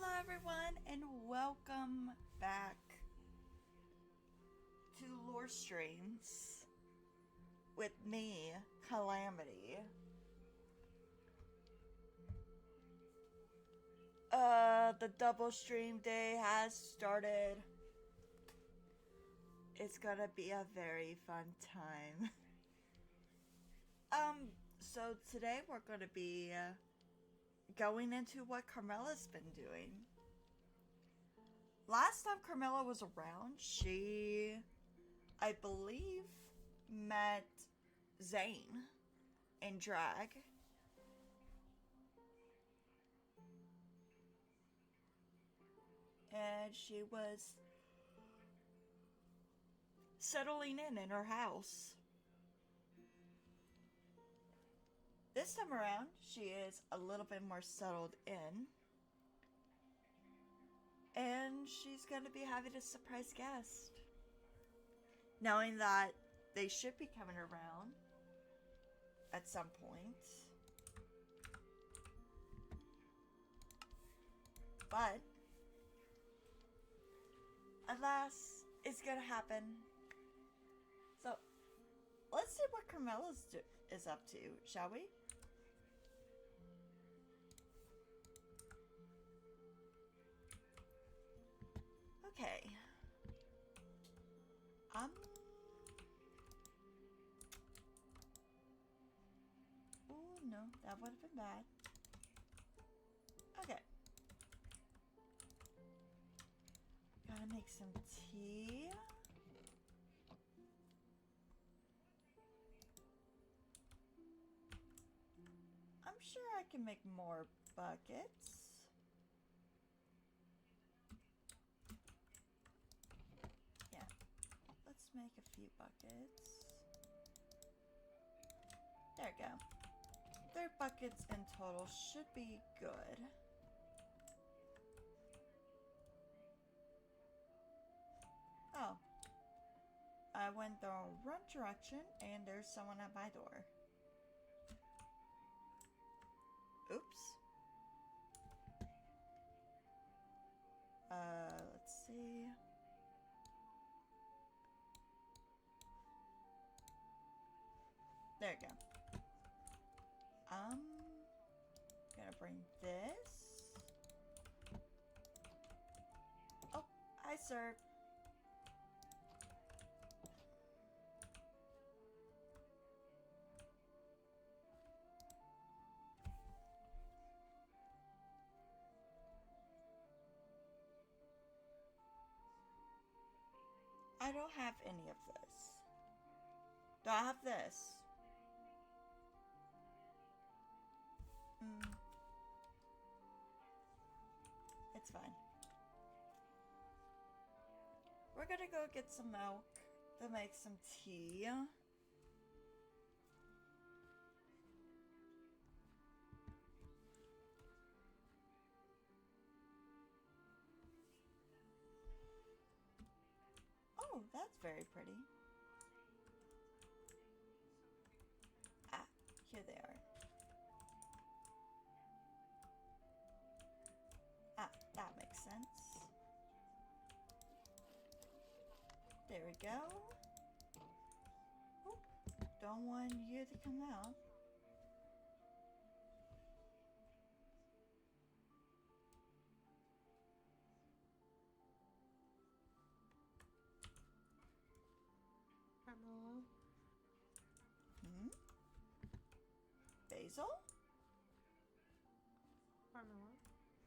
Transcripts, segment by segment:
Hello everyone and welcome back to Lore Streams with me, Calamity. The double stream day has started. It's gonna be a very fun time. So today we're gonna be going into what Carmilla's been doing. Last time Carmilla was around, she, I believe, met Zane in drag. And she was settling in her house. This time around, she is a little bit more settled in. And she's going to be having a surprise guest. Knowing that they should be coming around at some point. But, alas, it's going to happen. So, let's see what Carmilla is up to, shall we? Okay. Oh no, that would have been bad. Okay. Gotta make some tea. I'm sure I can make more buckets. Yeah, let's make a few buckets. There we go. 3 buckets in total should be good. Oh. I went the wrong direction and there's someone at my door. Oops. Let's see. There you go. Gonna bring this. Oh, hi, sir. I don't have any of this. Do I have this? It's fine. We're gonna go get some milk to make some tea. Oh, that's very pretty. Ah, here they are. Ah, that makes sense. There we go. Oh, don't want you to come out. Carmilla? Basil? Carmilla?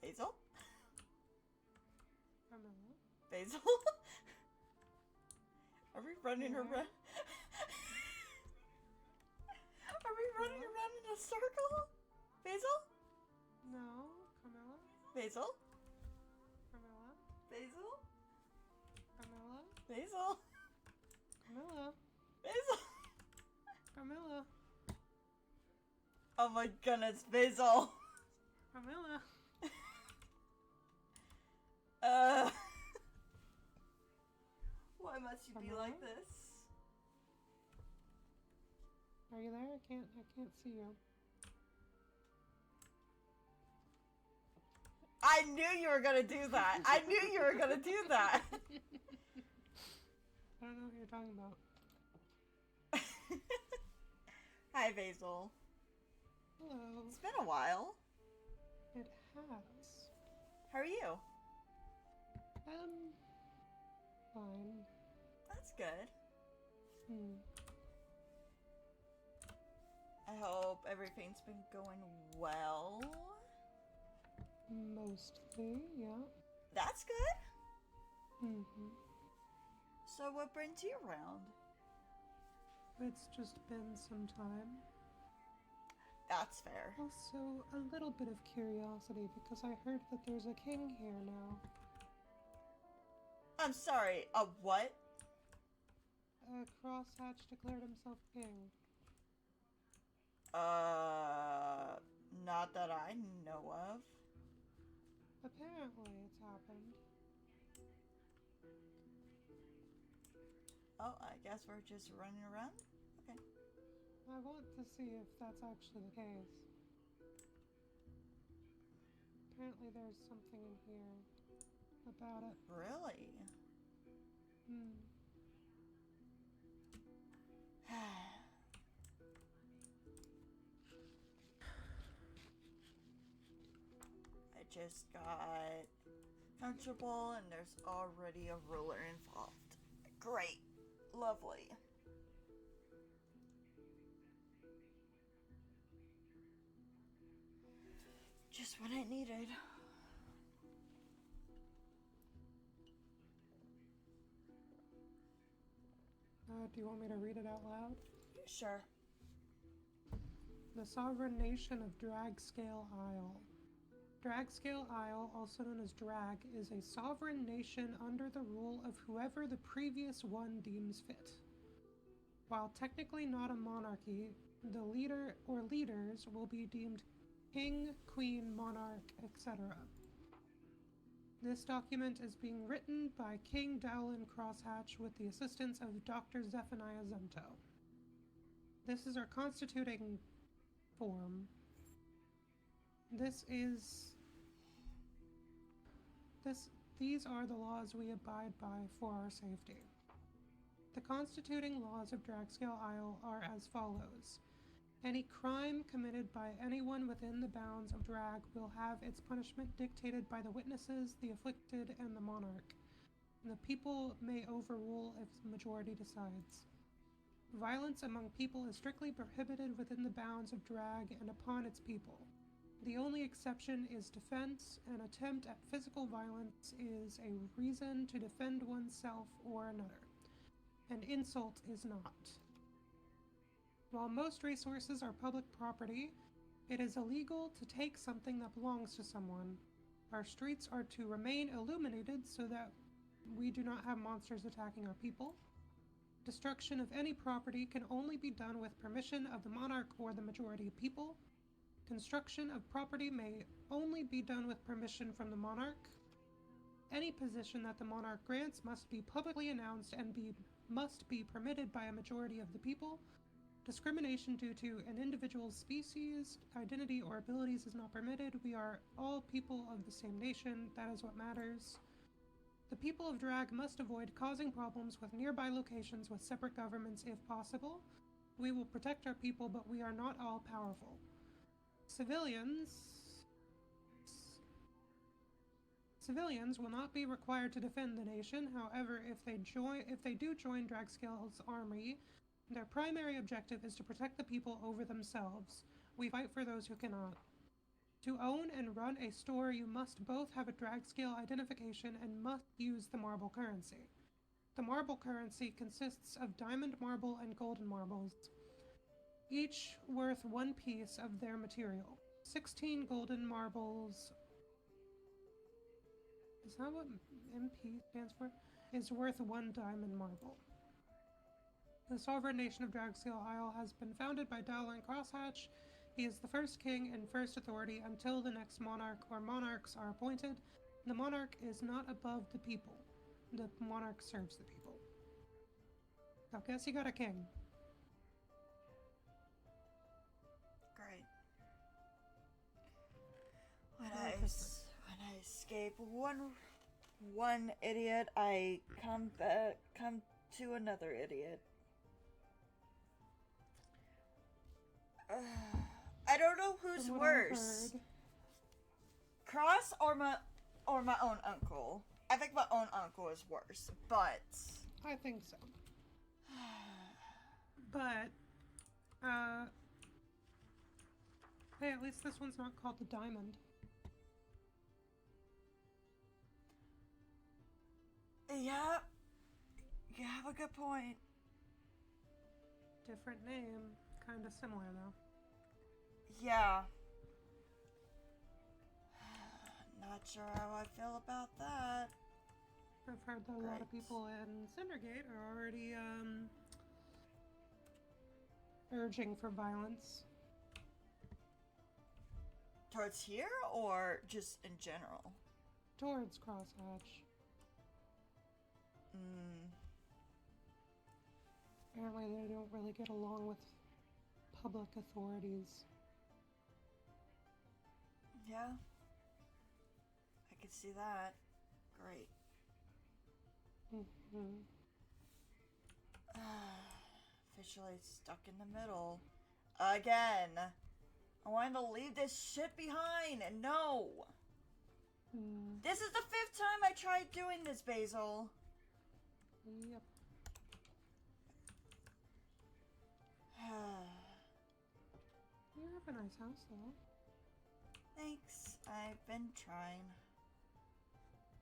Basil? Carmilla? Basil? Are we running around? Are we running around in a circle? Basil? No, Carmilla? Basil? Carmilla? Basil? Carmilla? Basil? Carmilla? Basil? Carmilla? Oh my goodness, Basil! Carmilla? Why must you be Carmilla? like this? Are you there? I can't see you. I knew you were gonna do that. I knew you were gonna do that. I don't know what you're talking about. Hi, Basil. Hello. It's been a while. It has. How are you? Fine. That's good. Hmm. I hope everything's been going well. Mostly, yeah. That's good. Mm-hmm. So what brings you around? It's just been some time. That's fair. Also, a little bit of curiosity because I heard that there's a king here now. I'm sorry, a what? Crosshatch declared himself king. Not that I know of. Apparently, it's happened. Oh, I guess we're just running around? Okay. I want to see if that's actually the case. Apparently, there's something in here about it. Really? Hmm. I just got comfortable and there's already a ruler involved. Great. Lovely. Just what I needed. Do you want me to read it out loud? Sure. The sovereign nation of Dragscale Isle. Dragscale Isle, also known as Drag, is a sovereign nation under the rule of whoever the previous one deems fit. While technically not a monarchy, the leader or leaders will be deemed king, queen, monarch, etc. This document is being written by King Dowlin Crosshatch with the assistance of Dr. Zephaniah Zento. This is our constituting form. These are the laws we abide by for our safety. The constituting laws of Dragscale Isle are as follows. Any crime committed by anyone within the bounds of Drag will have its punishment dictated by the witnesses, the afflicted, and the monarch. The people may overrule if the majority decides. Violence among people is strictly prohibited within the bounds of Drag and upon its people. The only exception is defense. An attempt at physical violence is a reason to defend oneself or another. An insult is not. While most resources are public property, it is illegal to take something that belongs to someone. Our streets are to remain illuminated so that we do not have monsters attacking our people. Destruction of any property can only be done with permission of the monarch or the majority of people. Construction of property may only be done with permission from the monarch. Any position that the monarch grants must be publicly announced and must be permitted by a majority of the people. Discrimination due to an individual's species, identity, or abilities is not permitted. We are all people of the same nation. That is what matters. The people of Drag must avoid causing problems with nearby locations with separate governments if possible. We will protect our people, but we are not all powerful. Civilians will not be required to defend the nation. However, if they do join Dragscale's army, their primary objective is to protect the people over themselves. We fight for those who cannot. To own and run a store, you must both have a Dragscale identification and must use the marble currency. The marble currency consists of diamond marble and golden marbles, each worth 1 piece of their material. 16 golden marbles, is that what MP stands for? Is worth 1 diamond marble. The sovereign nation of Dragscale Isle has been founded by Dowlin Crosshatch. He is the first king and first authority until the next monarch or monarchs are appointed. The monarch is not above the people. The monarch serves the people. I guess you got a king. Great. When I I escape one idiot, I come to another idiot. I don't know who's From what I've worse. heard, Cross or my own uncle. I think my own uncle is worse, but I think so. But, hey, at least this one's not called the Diamond. yeah, you have a good point. Different name, kind of similar though. Yeah. Not sure how I feel about that. I've heard that a lot of people in Cindergate are already, urging for violence. Towards here or just in general? Towards Crosshatch. Apparently they don't really get along with public authorities. Yeah. I could see that. Great. Mm-hmm. Officially stuck in the middle. Again. I wanted to leave this shit behind, and no! This is the 5th time I tried doing this, Basil. Yep. You have a nice house, though. Thanks. I've been trying.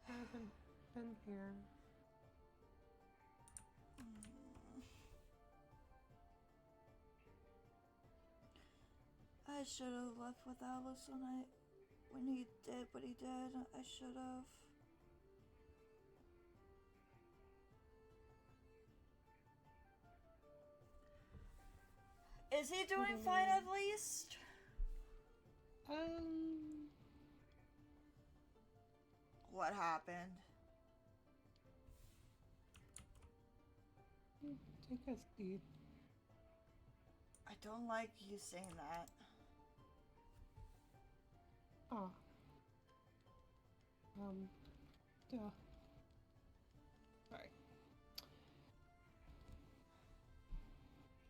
I haven't been here. I should have left with Alice when he did what he did. I should have. Is he doing fine at least? What happened? Take a seat. I don't like you saying that. Ah. Duh. Sorry.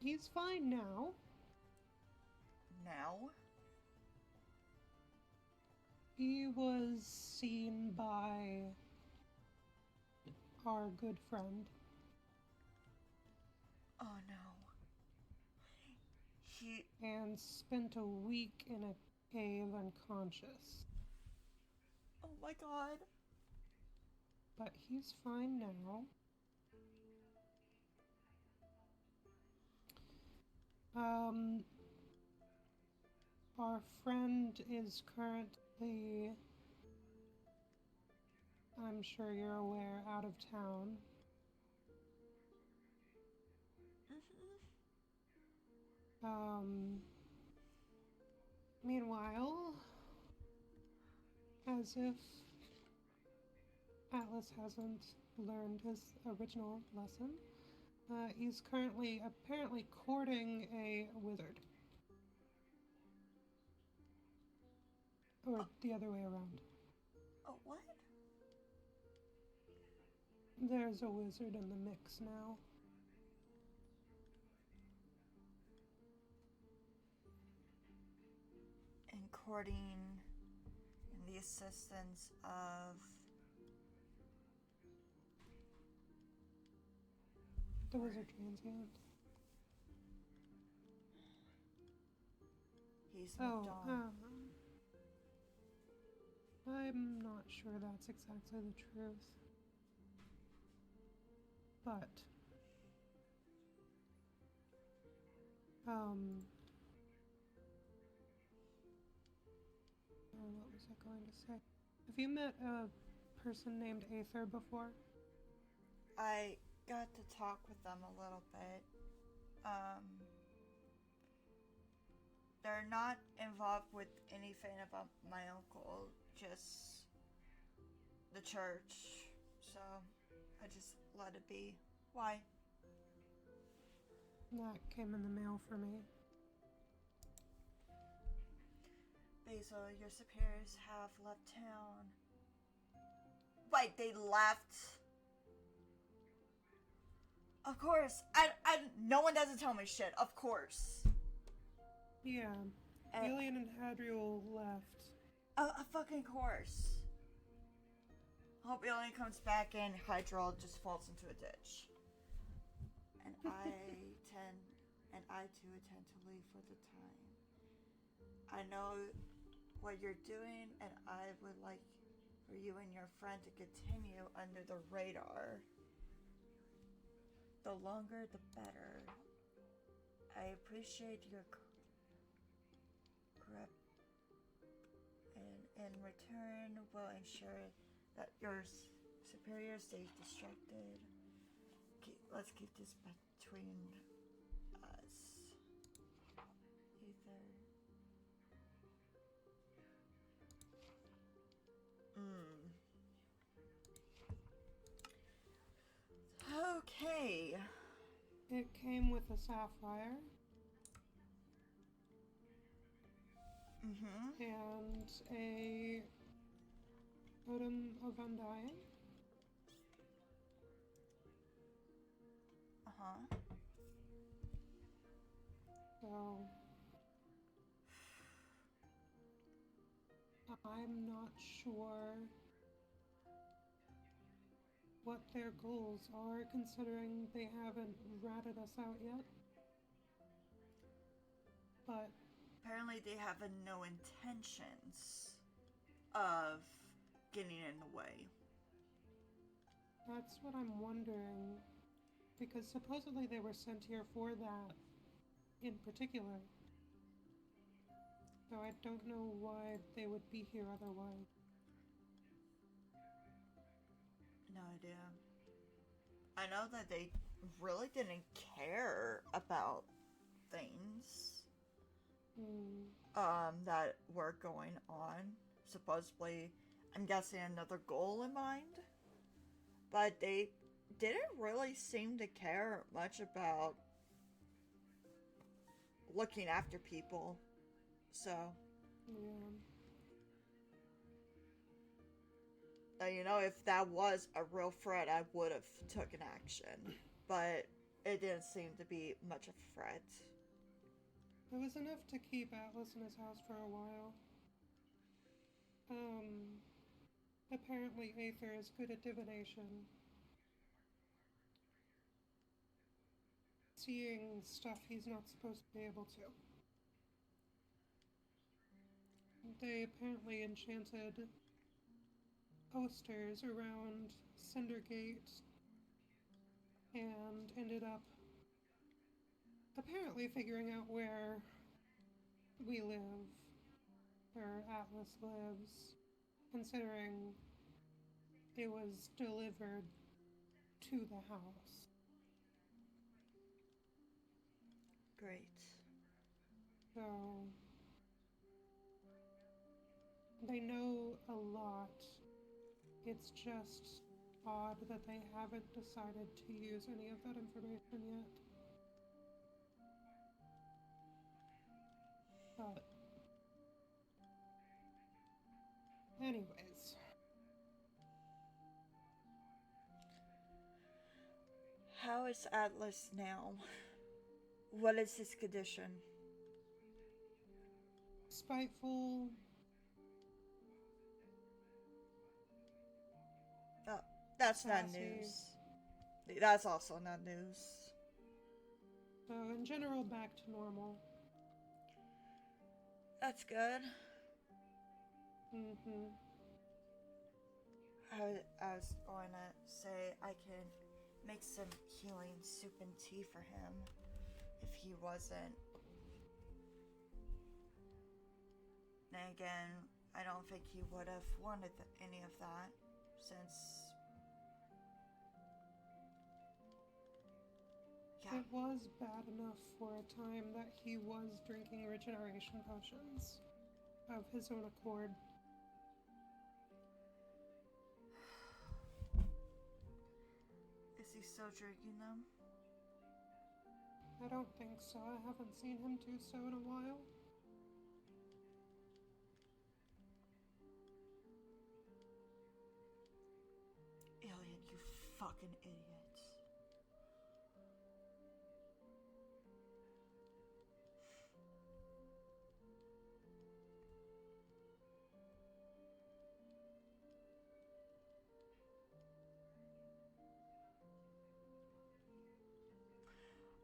He's fine now. Now? He was seen by our good friend. Oh no. And spent a week in a cave unconscious. Oh my god. But he's fine now. Our friend is currently, I'm sure you're aware, out of town. Meanwhile, as if Atlas hasn't learned his original lesson, he's currently apparently courting a wizard. Or the other way around. Oh, what? There's a wizard in the mix now. And courting and the assistance of The wizard transient. he's moved on. I'm not sure that's exactly the truth. But, what was I going to say? Have you met a person named Aether before? I got to talk with them a little bit. They're not involved with anything about my uncle, just the church. So I just let it be. Why? That came in the mail for me. Basil, your superiors have left town. Wait, they left. Of course. No one doesn't tell me shit. Of course. Yeah. Alien and Hadriel left. A fucking course. Hope Alien comes back and Hydra just falls into a ditch. And I too intend to leave for the time. I know what you're doing, and I would like for you and your friend to continue under the radar. The longer, the better. I appreciate your correct, and in return, will ensure that your superior stays distracted. Let's keep this between us. Either. Okay. It came with a sapphire. Mm-hmm. And a totem of undying. Uh-huh. So I'm not sure what their goals are, considering they haven't ratted us out yet. But apparently they have no intentions of getting in the way. that's what I'm wondering, because supposedly they were sent here for that in particular. So I don't know why they would be here otherwise. No idea. I know that they really didn't care about things that were going on. Supposedly, I'm guessing another goal in mind. But they didn't really seem to care much about looking after people. So, yeah. You know, if that was a real threat, I would have taken action. But it didn't seem to be much of a threat. It was enough to keep Atlas in his house for a while. Apparently Aether is good at divination. Seeing stuff he's not supposed to be able to. They apparently enchanted posters around Cindergate and ended up apparently figuring out where we live, where Atlas lives, considering it was delivered to the house. Great. So they know a lot. It's just odd that they haven't decided to use any of that information yet. But anyways. How is Atlas now? What is his condition? Spiteful. Oh, that's sassy. not news. That's also not news. So in general, back to normal. That's good. Mm-hmm. I was going to say I can make some healing soup and tea for him if he wasn't. And again, I don't think he would have wanted any of that since. Yeah. It was bad enough for a time that he was drinking regeneration potions of his own accord. Is he still drinking them? I don't think so. I haven't seen him do so in a while. Fucking idiots.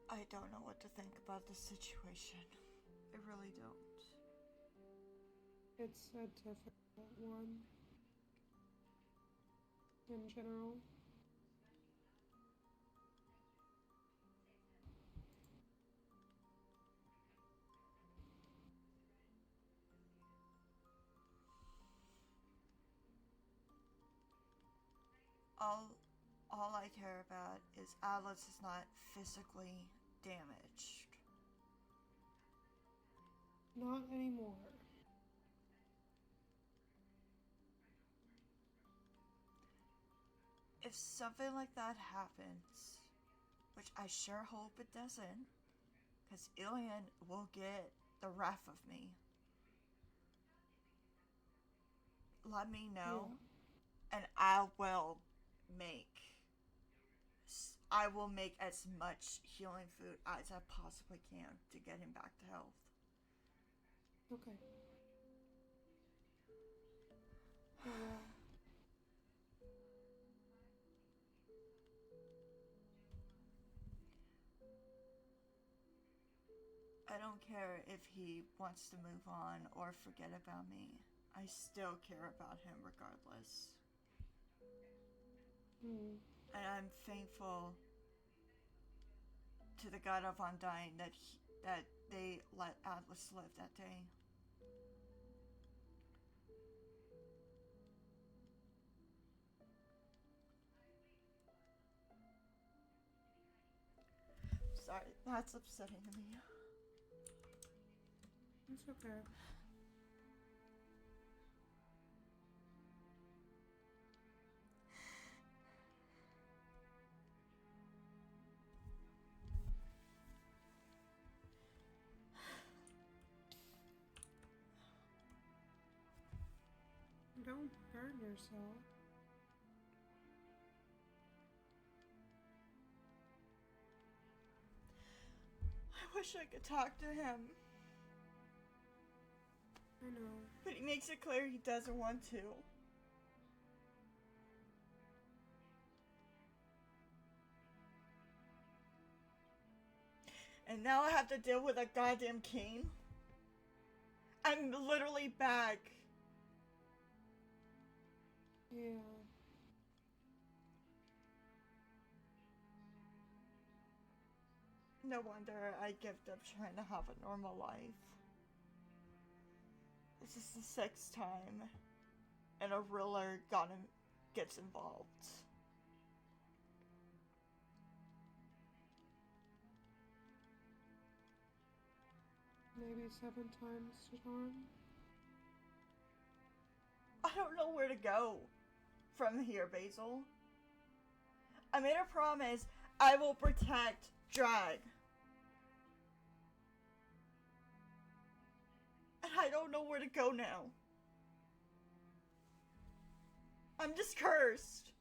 I don't know what to think about this situation. I really don't. It's a difficult one. In general. All I care about is Atlas is not physically damaged. Not anymore. If something like that happens, which I sure hope it doesn't, because Ilian will get the wrath of me. Let me know, and I will make as much healing food as I possibly can to get him back to health. Okay. Oh, wow. I don't care if he wants to move on or forget about me. I still care about him regardless. And I'm thankful to the God of Undying that they let Atlas live that day. Sorry, that's upsetting to me. It's okay. Don't hurt yourself. I wish I could talk to him. I know. But he makes it clear he doesn't want to. And now I have to deal with a goddamn king. I'm literally back. Yeah. No wonder I give up trying to have a normal life. This is the 6th time, and a ruler gets involved. Maybe 7 times to charm. I don't know where to go from here, Basil. I made a promise I will protect Drag. And I don't know where to go now. I'm just cursed.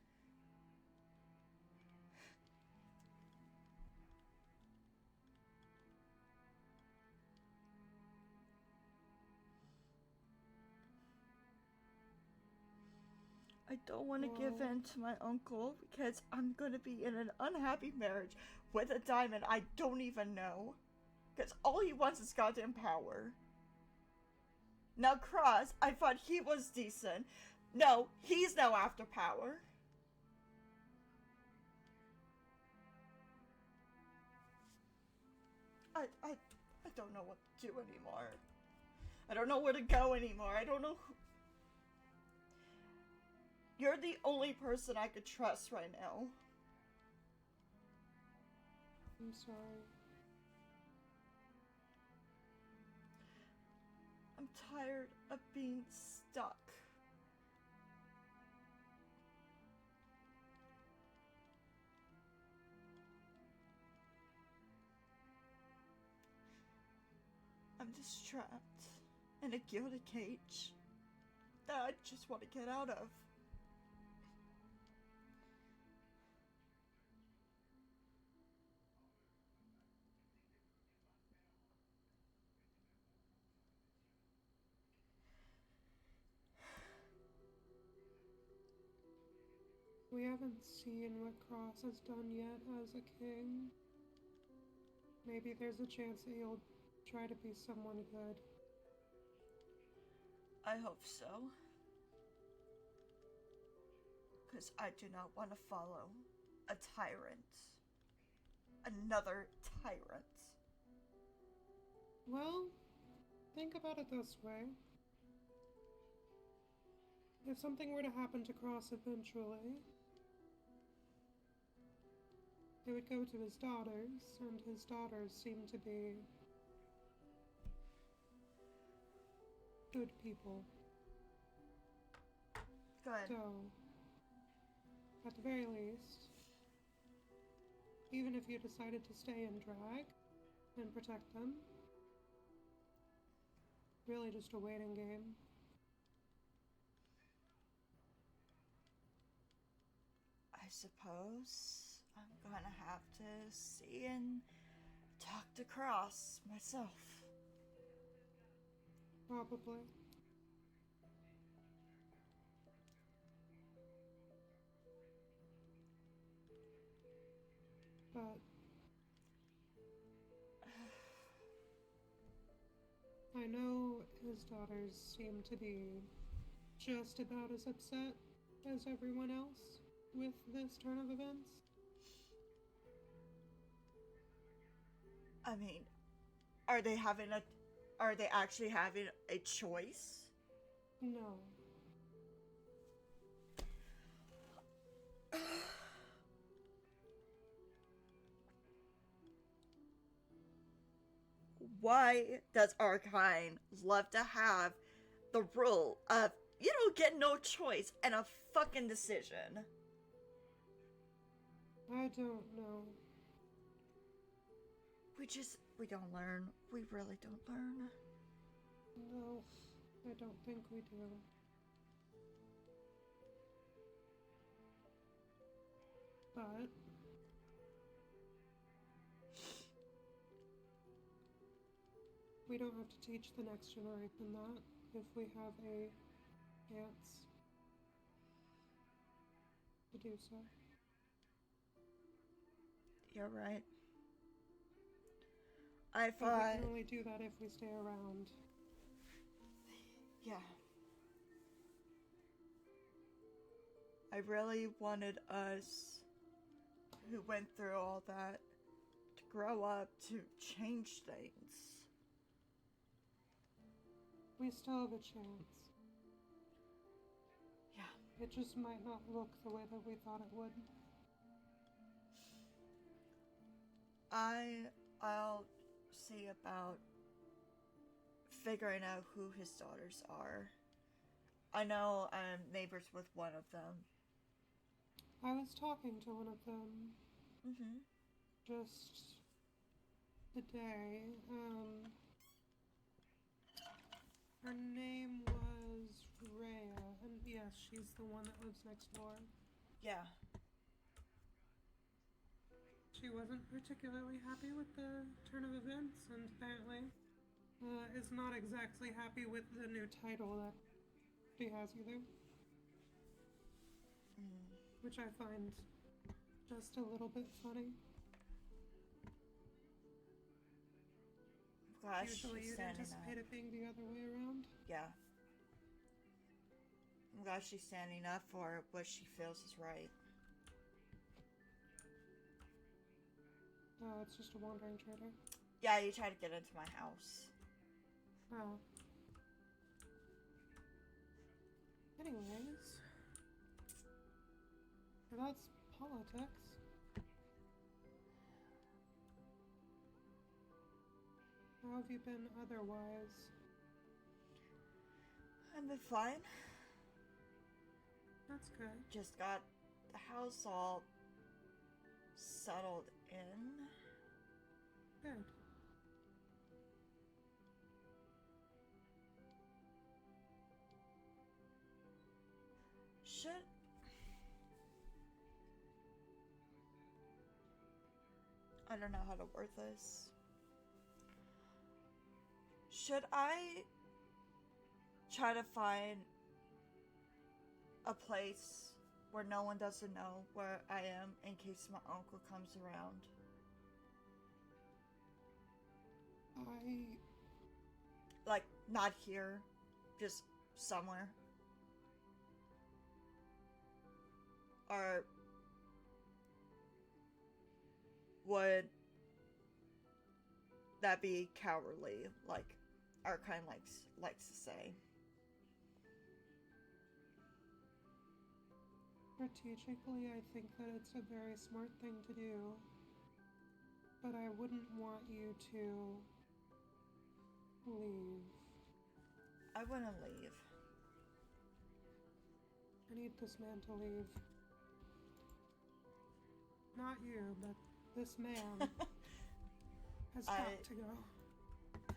I don't want to give in to my uncle because I'm going to be in an unhappy marriage with a diamond I don't even know. Because all he wants is goddamn power. Now Cross, I thought he was decent. No, he's now after power. I don't know what to do anymore. I don't know where to go anymore. I don't know who... You're the only person I could trust right now. I'm sorry. I'm tired of being stuck. I'm just trapped in a gilded cage that I just want to get out of. We haven't seen what Cross has done yet as a king. Maybe there's a chance that he'll try to be someone good. I hope so. Because I do not want to follow a tyrant. Another tyrant. Well, think about it this way. If something were to happen to Cross eventually, it would go to his daughters, and his daughters seem to be good people. Good. So, at the very least, even if you decided to stay in drag and protect them, really just a waiting game. I suppose I'm gonna have to see and talk to Cross myself. Probably. But I know his daughters seem to be just about as upset as everyone else with this turn of events. I mean, are they actually having a choice? No. Why does Arcane love to have the rule of you don't get no choice and a fucking decision? I don't know. We don't learn. We really don't learn. No, I don't think we do. But we don't have to teach the next generation that if we have a chance to do so. You're right. I But we thought, can only do that if we stay around. yeah. I really wanted us, who went through all that, to grow up to change things. We still have a chance. Yeah. It just might not look the way that we thought it would. I'll see about figuring out who his daughters are. I know I'm neighbors with one of them. I was talking to one of them just today. Her name was Rhea, and yes, she's the one that lives next door. Yeah. She wasn't particularly happy with the turn of events, and apparently is not exactly happy with the new title that she has either. Which I find just a little bit funny. Gosh, Usually you'd anticipate it being the other way around. Yeah. I'm glad she's standing up for what she feels is right. Oh, it's just a wandering trader. Yeah, you tried to get into my house. Oh. Anyways. That's politics. How have you been otherwise? I've been fine. That's good. Just got the house all settled in. Good. Should... I don't know how to word this. Should I try to find a place where no one doesn't know where I am in case my uncle comes around. Like, not here, just somewhere. Or would that be cowardly, like Archine likes to say? Strategically, I think that it's a very smart thing to do, but I wouldn't want you to leave. I wouldn't leave. I need this man to leave. Not you, but this man has got to go.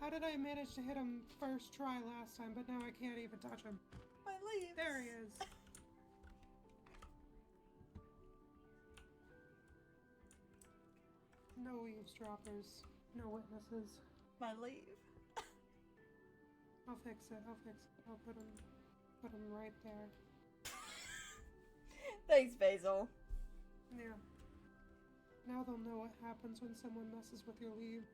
How did I manage to hit him first try last time, but now I can't even touch him? My leaves. There he is. No eavesdroppers. No witnesses. My leave. I'll fix it. I'll put him right there. Thanks, Basil. Yeah. Now they'll know what happens when someone messes with your leave.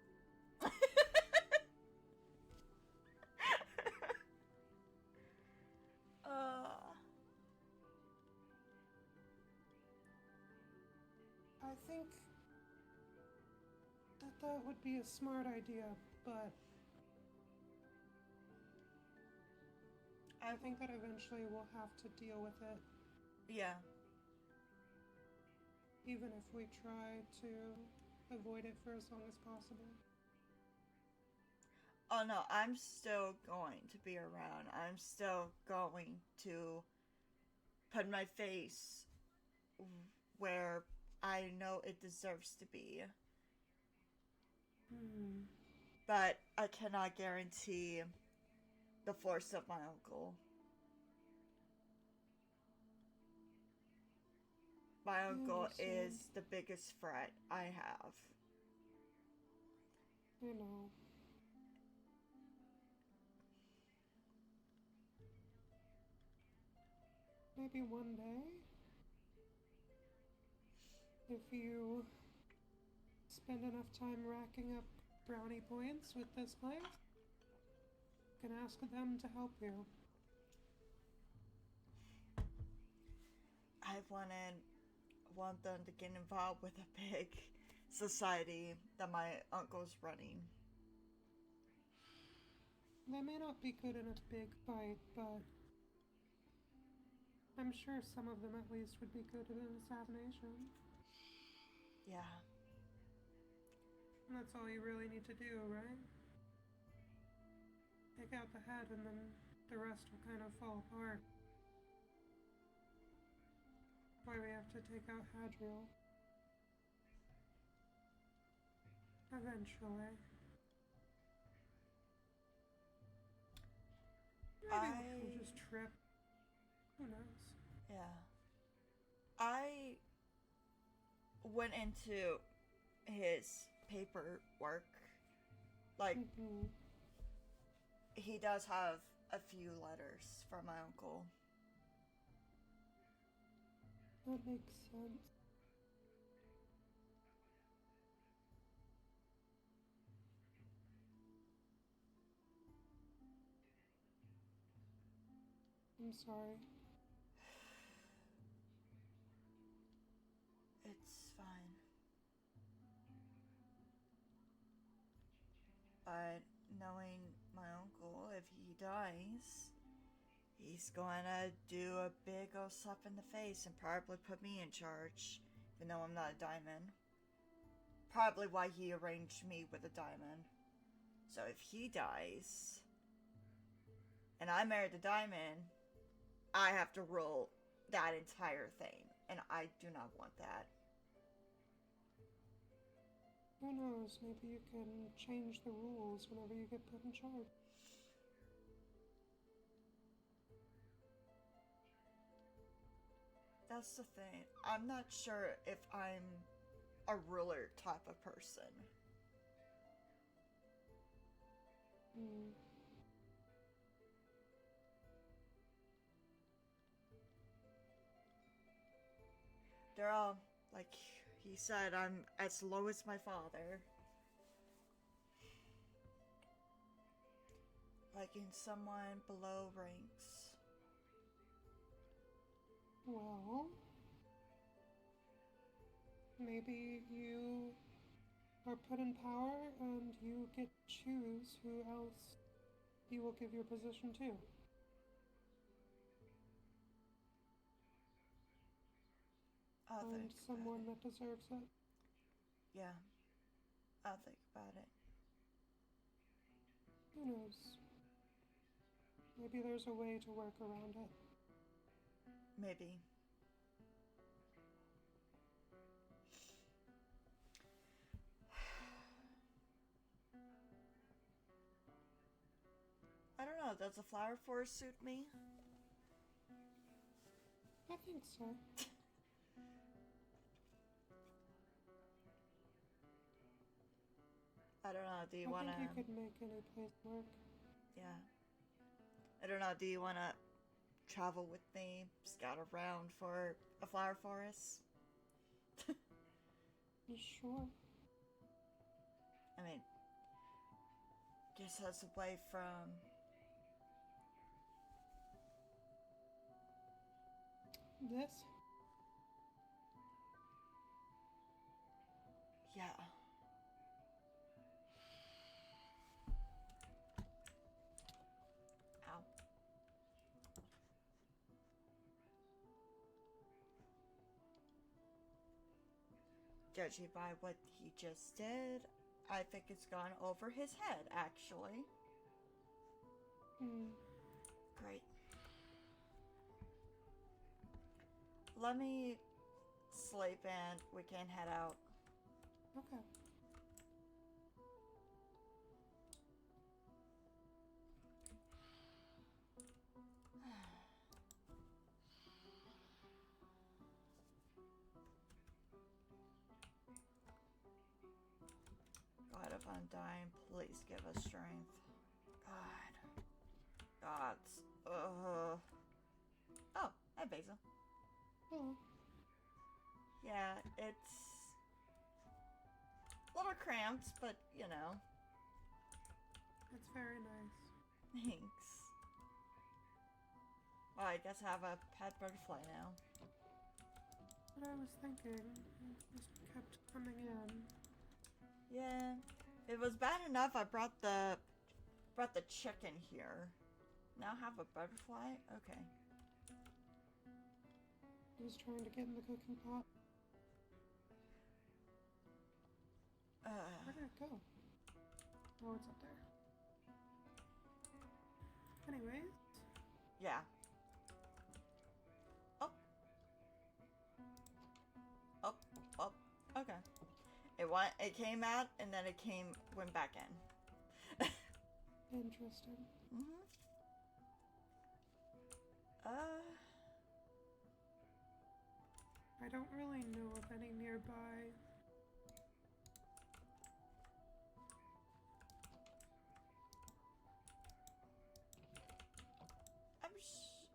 I think that would be a smart idea, but I think that eventually we'll have to deal with it. Yeah. Even if we try to avoid it for as long as possible. Oh no, I'm still going to be around. I'm still going to put my face where I know it deserves to be. But I cannot guarantee the force of my uncle. My uncle is the biggest threat I have. I know. Maybe one day, if you spend enough time racking up brownie points with this place, you can ask them to help you. I want them to get involved with a big society that my uncle's running. They may not be good in a big fight, but I'm sure some of them at least would be good at an assassination. Yeah. And that's all you really need to do, right? Take out the head and then the rest will kind of fall apart. Why we have to take out Hadriel. Eventually. Maybe we'll just trip. Who knows? Yeah. I went into his paperwork. Like, he does have a few letters from my uncle. That makes sense. I'm sorry. It's fine. But knowing my uncle, if he dies, he's gonna do a big old slap in the face and probably put me in charge, even though I'm not a diamond. Probably why he arranged me with a diamond. So if he dies, and I married a diamond, I have to rule that entire thing, and I do not want that. Who knows, maybe you can change the rules whenever you get put in charge. That's the thing. I'm not sure if I'm a ruler type of person. they're all, like he said, I'm as low as my father. Like in someone below ranks. Well, maybe you are put in power and you get to choose who else you will give your position to. Find someone that deserves it. Yeah, I'll think about it. Who knows? Maybe there's a way to work around it. Maybe. I don't know, does the flower forest suit me? I think so. I don't know, do you want to... I think you could make any place work. Yeah. I don't know, do you want to travel with me, scout around for a flower forest? Sure. I mean, gets us away from... This? Yeah. Ow. Judging by what he just did, I think it's gone over his head, actually. Great. Let me sleep and we can head out. Okay. God of Undying, please give us strength. God. Gods. Oh, hi Basil. Hello. Yeah, it's a little cramped, but you know. It's very nice. Thanks. Well, I guess I have a pet butterfly now. What I was thinking, it just kept coming in. Yeah, it was bad enough I brought the chicken here. Now have a butterfly? Okay. He was trying to get in the cooking pot. Where did it go? Oh, it's up there. Anyways. Yeah. Oh. Oh. Oh. Okay. It came out and then it went back in. Interesting. Mm-hmm. I don't really know of any nearby.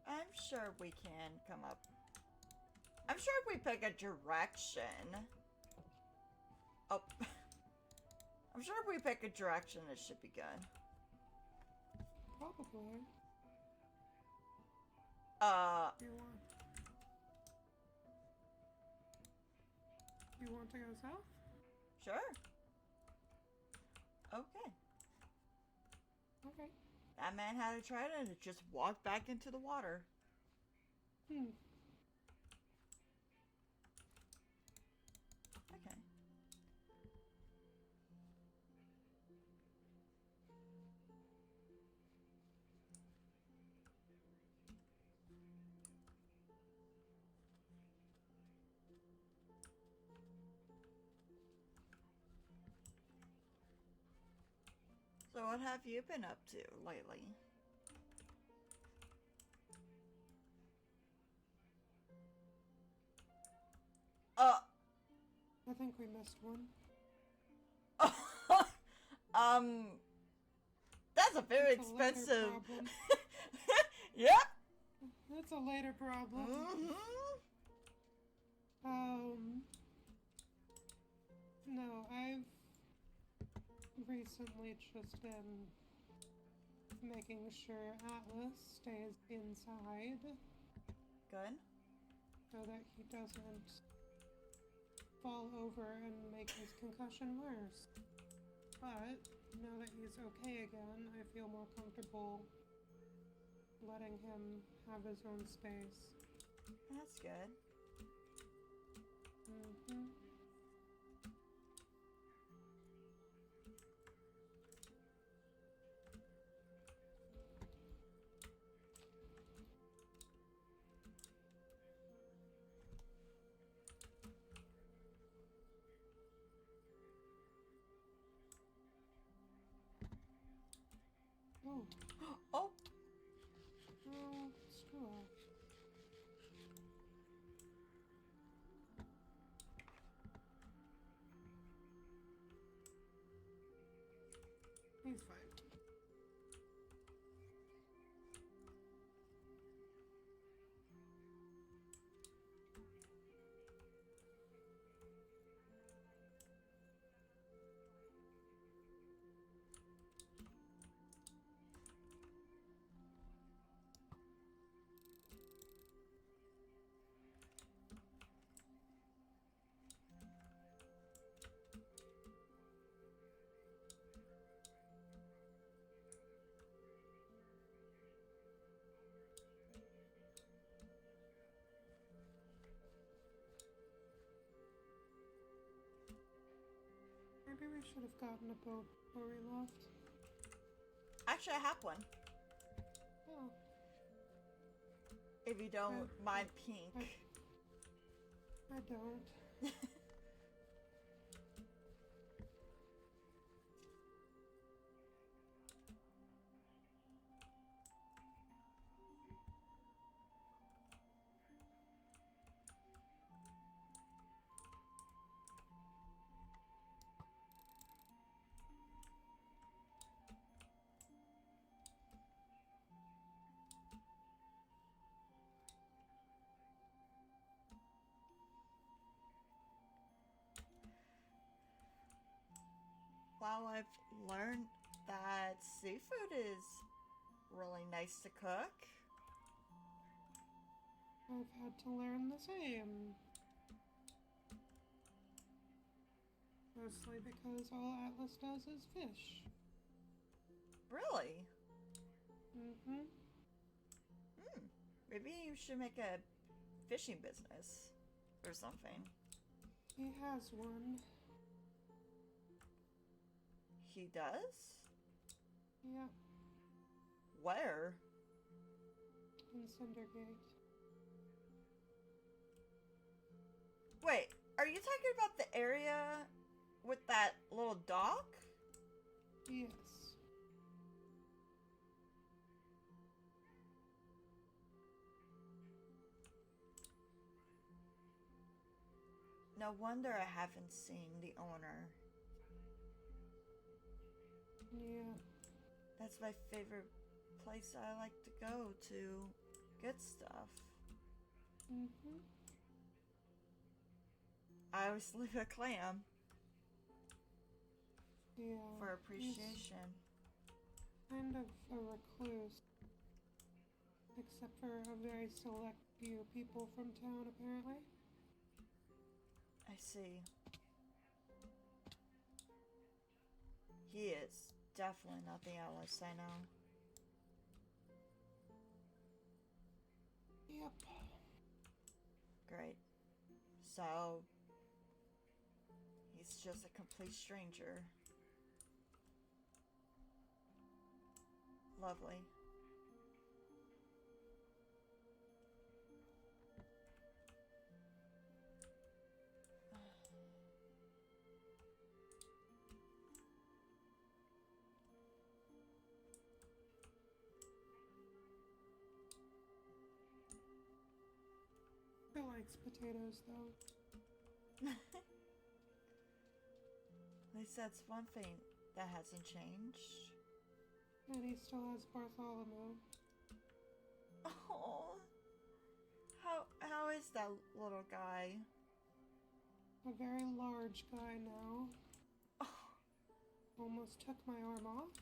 I'm sure we can come up. I'm sure if we pick a direction. Oh. I'm sure if we pick a direction, it should be good. Probably. You want to go south? Sure. Okay. Okay. That man had a trident and it just walked back into the water. Okay. So what have you been up to lately? I think we missed one. That's a very expensive. Yep. That's a later problem. Mm-hmm. No, I've recently just been making sure Atlas stays inside Good. so that he doesn't fall over and make his concussion worse. But now that he's okay again, I feel more comfortable letting him have his own space. That's good. Mm-hmm. Oh. Oh! Oh, screw off. He's fine. Maybe we should have gotten a boat before we left. Actually, I have one. Oh. If you don't mind pink. I don't. Wow, I've learned that seafood is really nice to cook. I've had to learn the same. Mostly because all Atlas does is fish. Really? Mm-hmm. Maybe you should make a fishing business or something. He has one. He does? Yep. Where? In Cindergate. Wait, are you talking about the area with that little dock? Yes. No wonder I haven't seen the owner. Yeah. That's my favorite place I like to go to get stuff. Mm-hmm. I always leave a clam Yeah. for appreciation. He's kind of a recluse. Except for a very select few people from town, apparently. I see. He is definitely not the Alice I know. Yep. Great. So, he's just a complete stranger. Lovely. He likes potatoes, though. At least that's one thing that hasn't changed. And he still has Bartholomew. Oh, how is that little guy? A very large guy now. Oh. Almost took my arm off.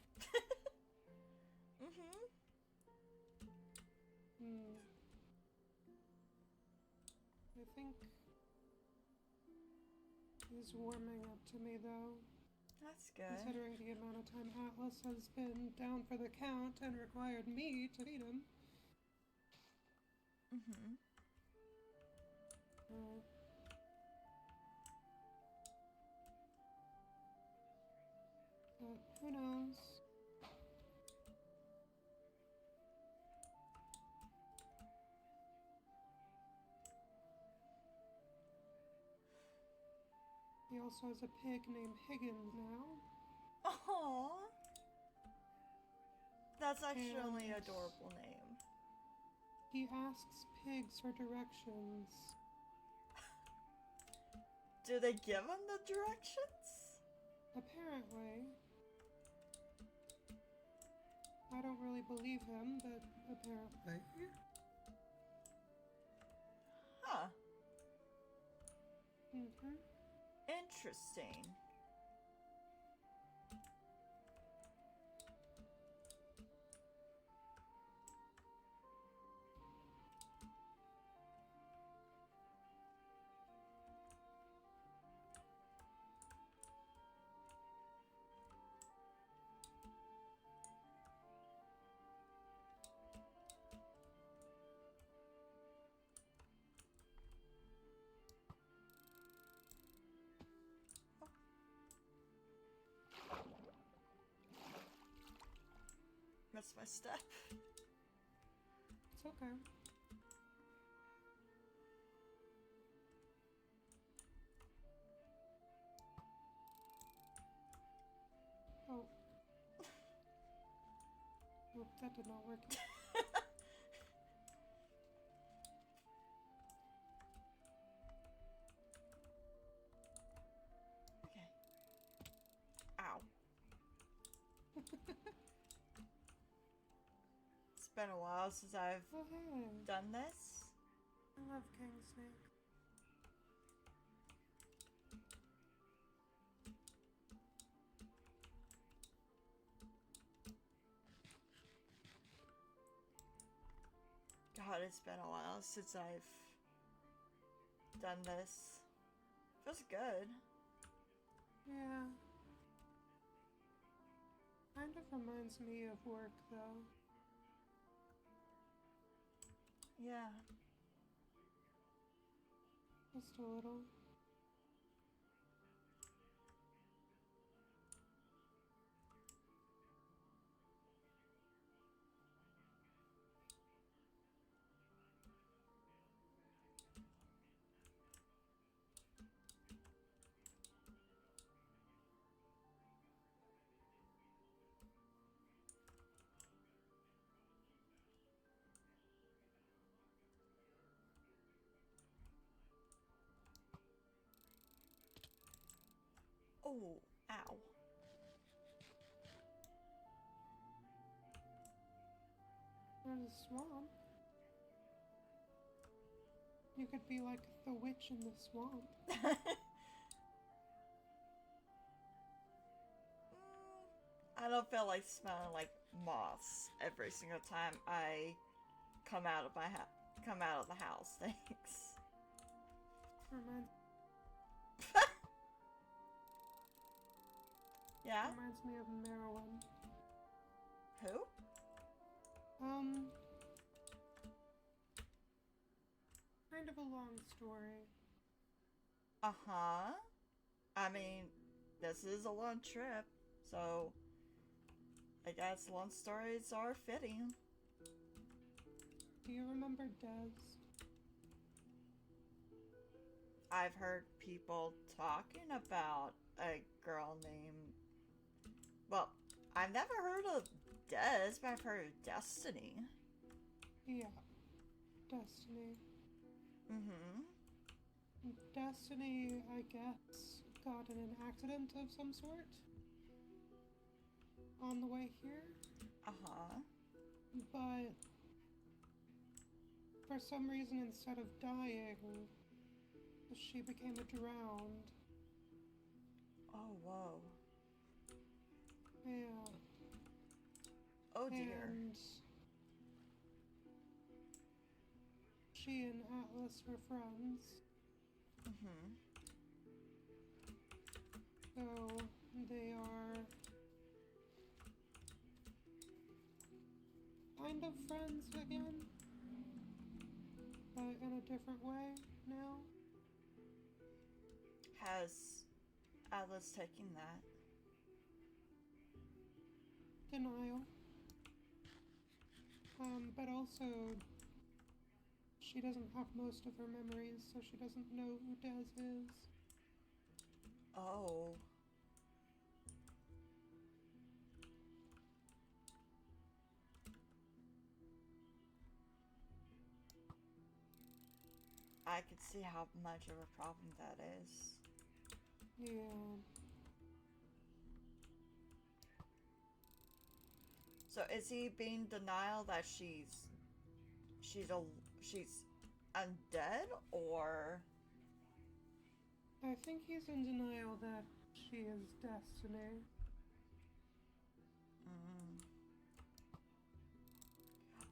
Mm-hmm. I think he's warming up to me, though. That's good. Considering the amount of time Atlas has been down for the count and required me to feed him. Mm-hmm. But who knows? He also has a pig named Higgins now. Aww. That's actually an And adorable name. he asks pigs for directions. Do they give him the directions? Apparently. I don't really believe him, but apparently. Huh. Mm-hmm. Interesting. Missed my step. It's okay. Oh. Nope, that did not work. Okay. Ow. It's been a while since I've Oh, hey. done this. I love King Snake. God, it's been a while since I've done this. Feels good. Yeah. Kind of reminds me of work, though. Yeah. Just a little. Oh, ow. There's a swamp. You could be like the witch in the swamp. I don't feel like smelling like moss every single time I come out of the house. Thanks. Reminds Yeah? Reminds me of Merowyn. Who? Kind of a long story. Uh-huh. I mean, this is a long trip, so I guess long stories are fitting. Do you remember Des? I've heard people talking about a girl named... Well, I've never heard of Des, but I've heard of Destiny. Yeah. Destiny. Mm-hmm. Destiny, I guess, got in an accident of some sort on the way here. Uh-huh. But for some reason, instead of dying, She became a drowned. Oh, whoa. Yeah. Oh, dear. And she and Atlas were friends. Mm-hmm. So they are kind of friends again, but in a different way now. Has Atlas taken that? Denial. But also, she doesn't have most of her memories, so she doesn't know who Dez is. Oh. I could see how much of a problem that is. Yeah. So is he being denial that she's undead, or I think he's in denial that she is Destiny. mm.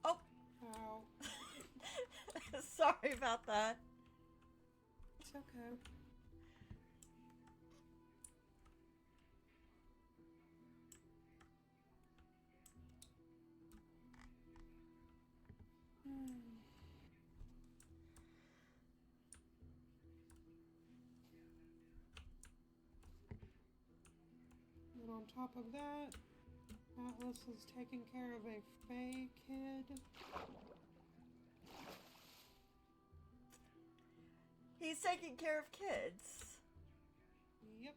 Oh. Ow. Sorry about that. It's okay. And on top of that, Atlas is taking care of a Fae kid. He's taking care of kids. Yep.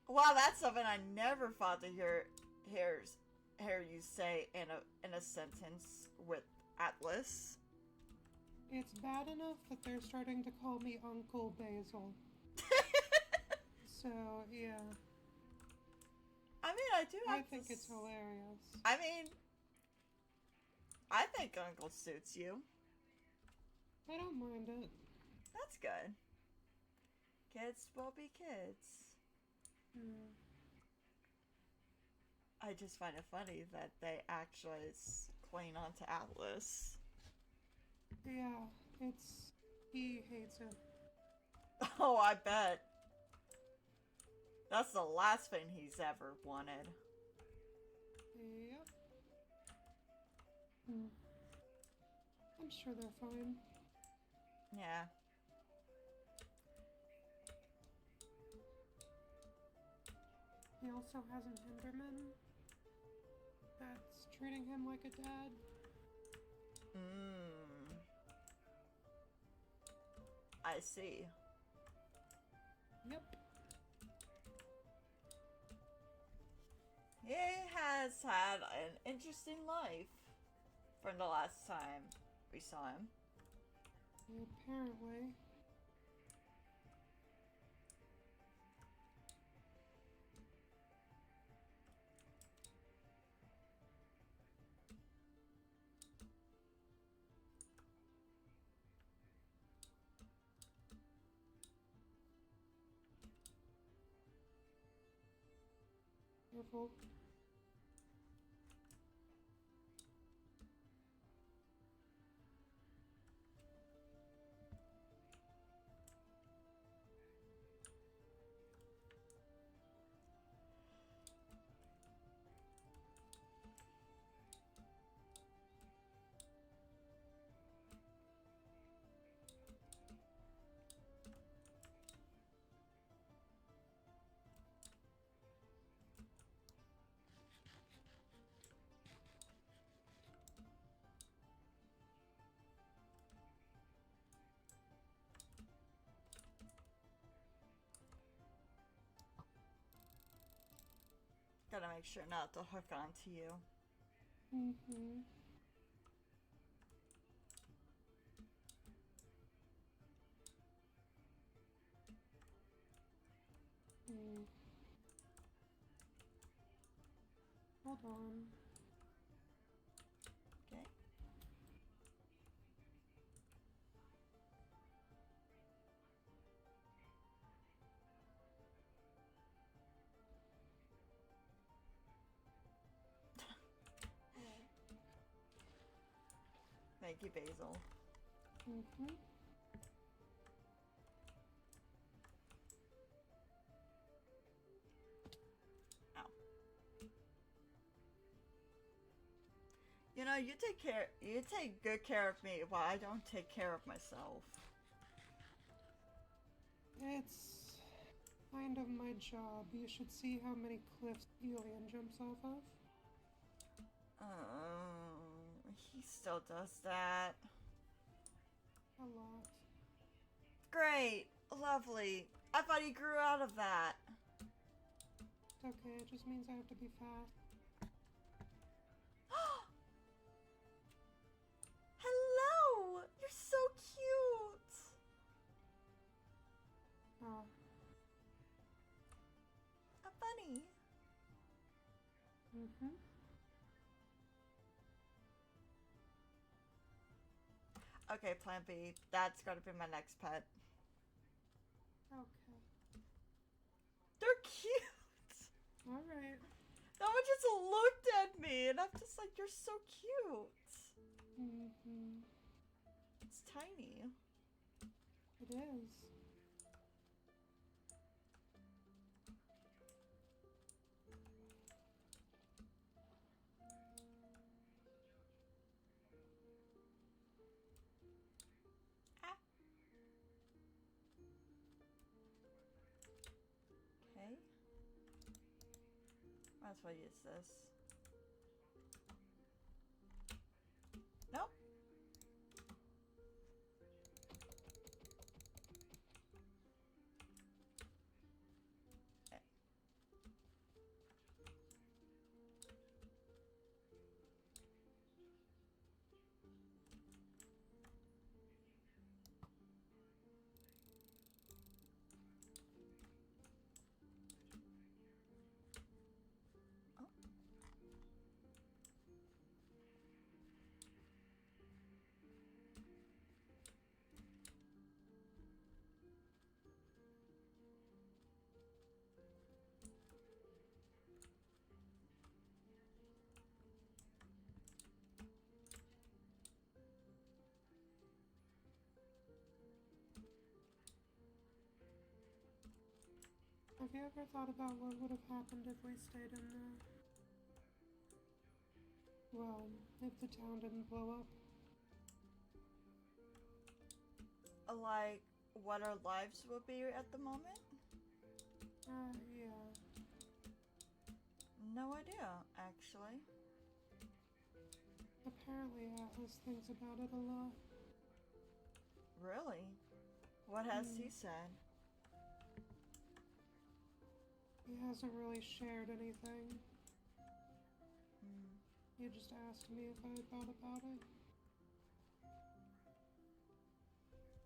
Wow, that's something I never thought to hear you say in a sentence with Atlas. It's bad enough that they're starting to call me Uncle Basil. So, yeah. I mean, I think it's hilarious. I mean, I think Uncle suits you. I don't mind it. That's good. Kids will be kids. I just find it funny that they actually cling on to Atlas. Yeah, he hates it. Oh, I bet. That's the last thing he's ever wanted. Yep. I'm sure they're fine. Yeah. He also has an Enderman that's treating him like a dad. I see. Yep. He has had an interesting life from the last time we saw him. Apparently. Careful. Gotta make sure not to hook onto you. Hold on. Okay. Thank you, Basil. Mm-hmm. Ow. You know, you take good care of me while I don't take care of myself. It's kind of my job. You should see how many cliffs Elian jumps off of. He still does that. A lot. Great. Lovely. I thought he grew out of that. It's okay, it just means I have to be fast. Hello! You're so cute! Oh. A bunny. Mm-hmm. Okay, plan B. That's gotta be my next pet. Okay. They're cute! Alright. That one just looked at me and I'm just like, you're so cute. Mm-hmm. It's tiny. It is. Ah. Okay. Might as well use this. Nope. Have you ever thought about what would have happened if we stayed in the... Well, if the town didn't blow up? Like, what our lives will be at the moment? Yeah. No idea, actually. Apparently Atlas thinks about it a lot. Really? What has he said? He hasn't really shared anything. Hmm. He just asked me if I had thought about it.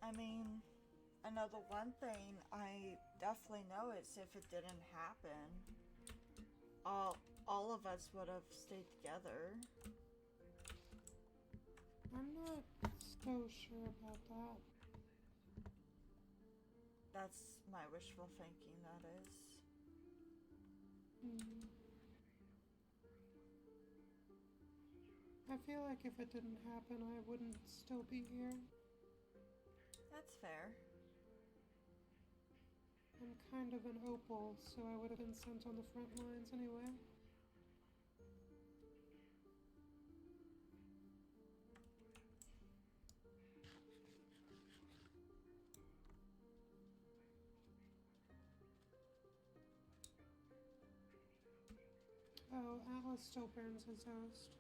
I mean, I know the one thing I definitely know is if it didn't happen, all of us would have stayed together. I'm not so sure about that. That's my wishful thinking, that is. I feel like if it didn't happen, I wouldn't still be here. That's fair. I'm kind of an opal, so I would have been sent on the front lines anyway. Oh, Atlas still burns his host.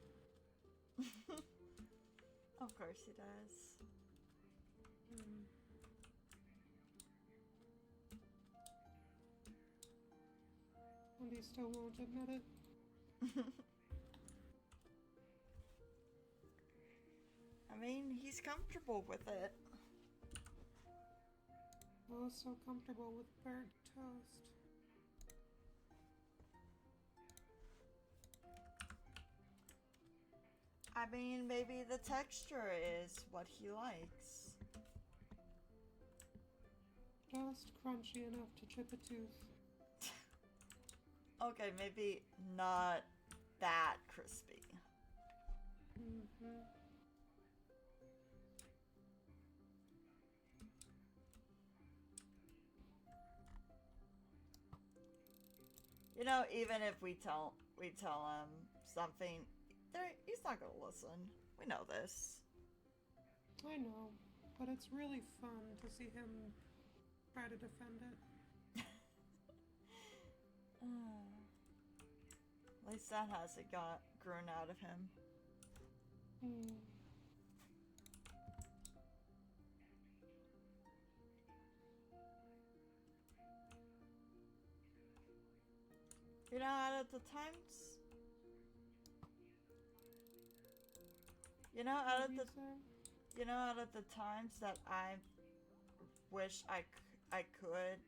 Of course he does. And he still won't admit it. I mean, he's comfortable with it. Oh, so comfortable with burnt toast. I mean, maybe the texture is what he likes. Just crunchy enough to chip a tooth. Okay, maybe not that crispy. You know, even if we tell him something, he's not gonna listen. We know this. I know, but it's really fun to see him try to defend it. At least that hasn't grown out of him. You know, out of the times, out of the times that I wish I could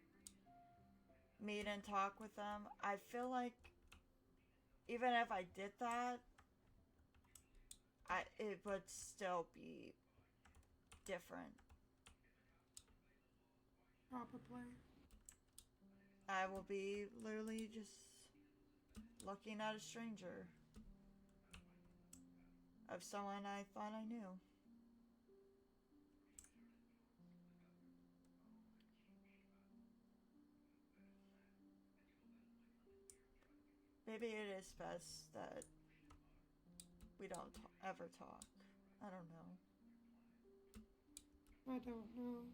meet and talk with them, I feel like even if I did that, it would still be different. Probably. I will be literally just looking at a stranger of someone I thought I knew. Maybe it is best that we don't ever talk. I don't know. I don't know.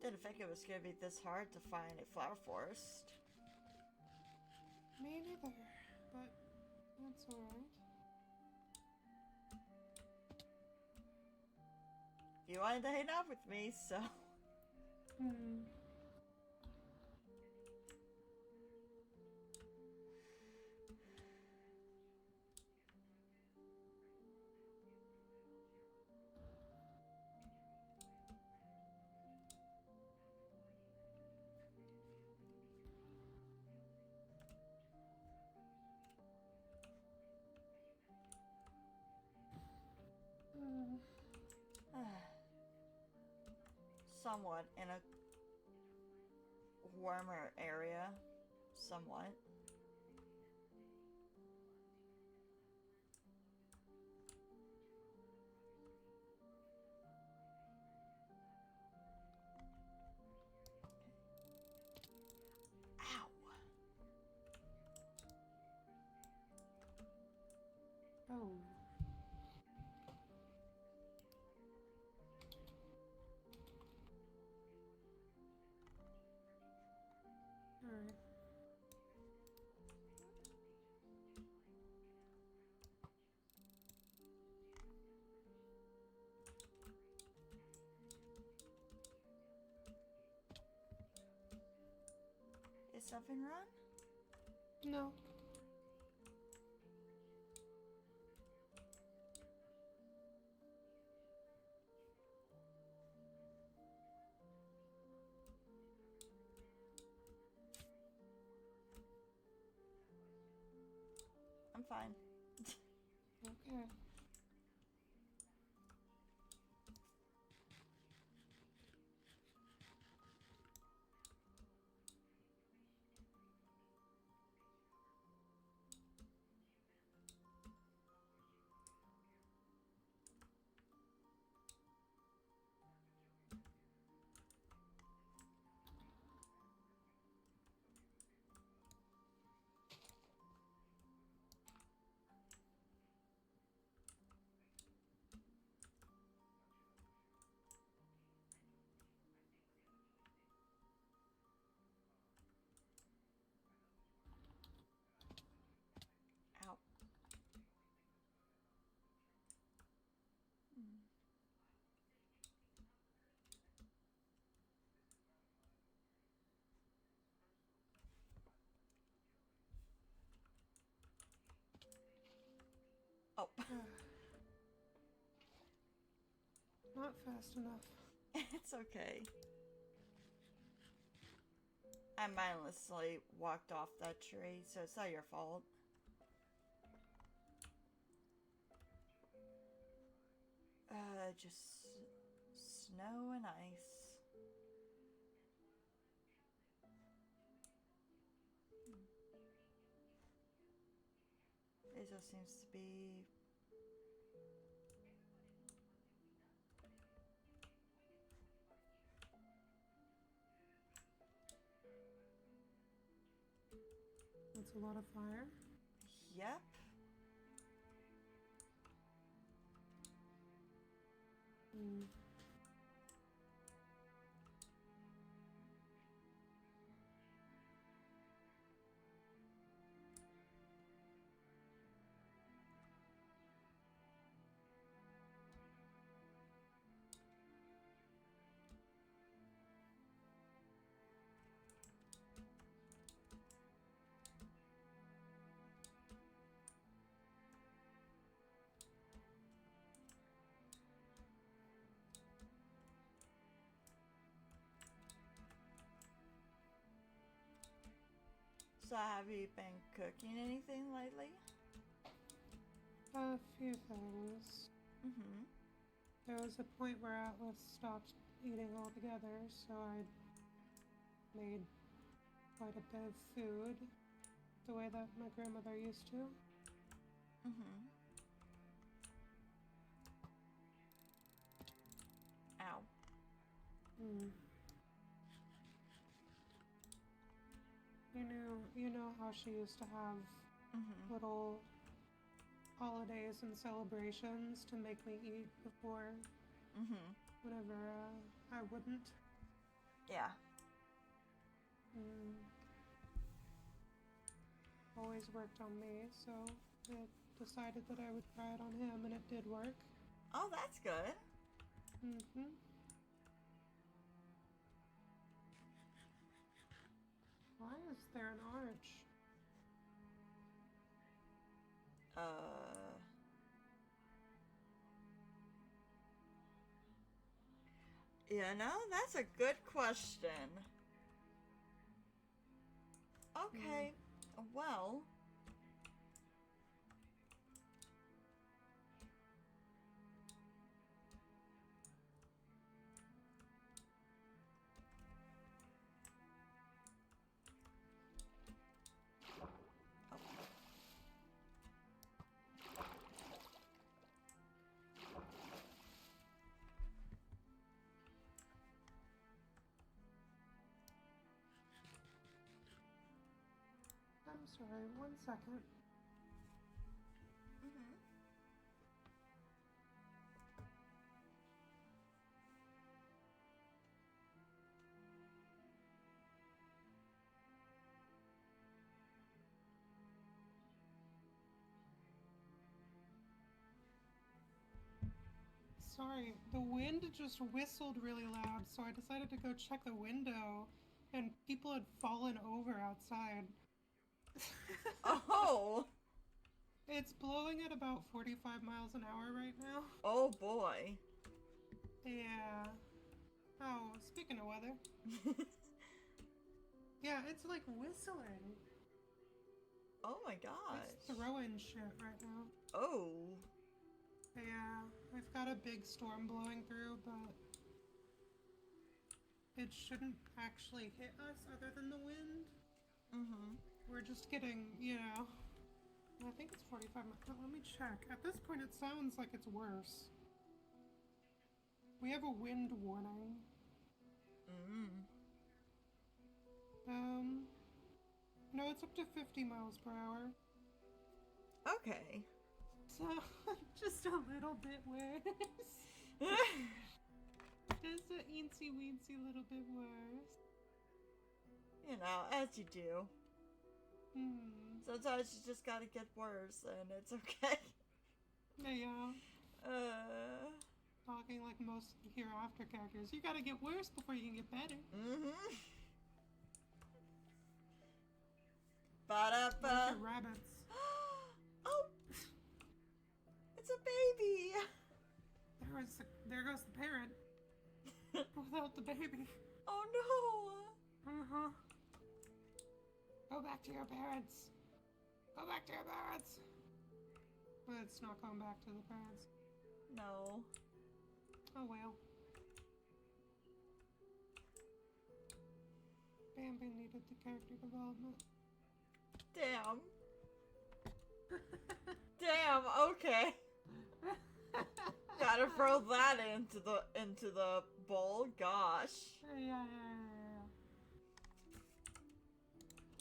Didn't think it was gonna be this hard to find a flower forest. Me neither, but that's alright. You wanted to hang out with me, so... Somewhat in a warmer area. Somewhat. Ow! Oh. Alright. Is something wrong? No. I'm fine. Okay. Ow. Oh. Not fast enough. It's okay. I mindlessly walked off that tree, so it's not your fault. Just snow and ice. It just seems to be That's a lot of fire. Yep. Hmm. So have you been cooking anything lately? A few things. Mm-hmm. There was a point where Atlas stopped eating altogether, so I made quite a bit of food, the way that my grandmother used to. Mm-hmm. Ow. Hmm. You know how she used to have Mm-hmm. little holidays and celebrations to make me eat before Mm-hmm. whenever I wouldn't. Yeah. Mm. Always worked on me, so it decided that I would try it on him, and it did work. Oh, that's good. Mm-hmm. Why is there an arch? You know, that's a good question. Okay. Well. I'm sorry, 1 second. Mm-hmm. Sorry, the wind just whistled really loud, so I decided to go check the window, and people had fallen over outside. Oh. It's blowing at about 45 miles an hour right now. Oh boy. Yeah. Oh, speaking of weather. Yeah, it's like whistling. Oh my gosh. It's throwing shit right now. Oh. Yeah, we've got a big storm blowing through, but it shouldn't actually hit us other than the wind. Mm-hmm. We're just getting, I think it's 45 miles. Let me check. At this point, it sounds like it's worse. We have a wind warning. Mm. No, it's up to 50 miles per hour. Okay. So, just a little bit worse. Just a eensy-weensy little bit worse. You know, as you do. Hmm. Sometimes you just gotta get worse, and it's okay. Yeah. Uh. Talking like most HereAfter characters. You gotta get worse before you can get better. Mm-hmm. Where's Ba-da-ba. your rabbits? Oh! It's a baby! There goes the parent. Without the baby. Oh no! Uh-huh. Go back to your parents. Go back to your parents. But it's not going back to the parents. No. Oh well. Bambi needed the character development. Damn. Damn, okay. Gotta throw that into the bowl, gosh. Yeah.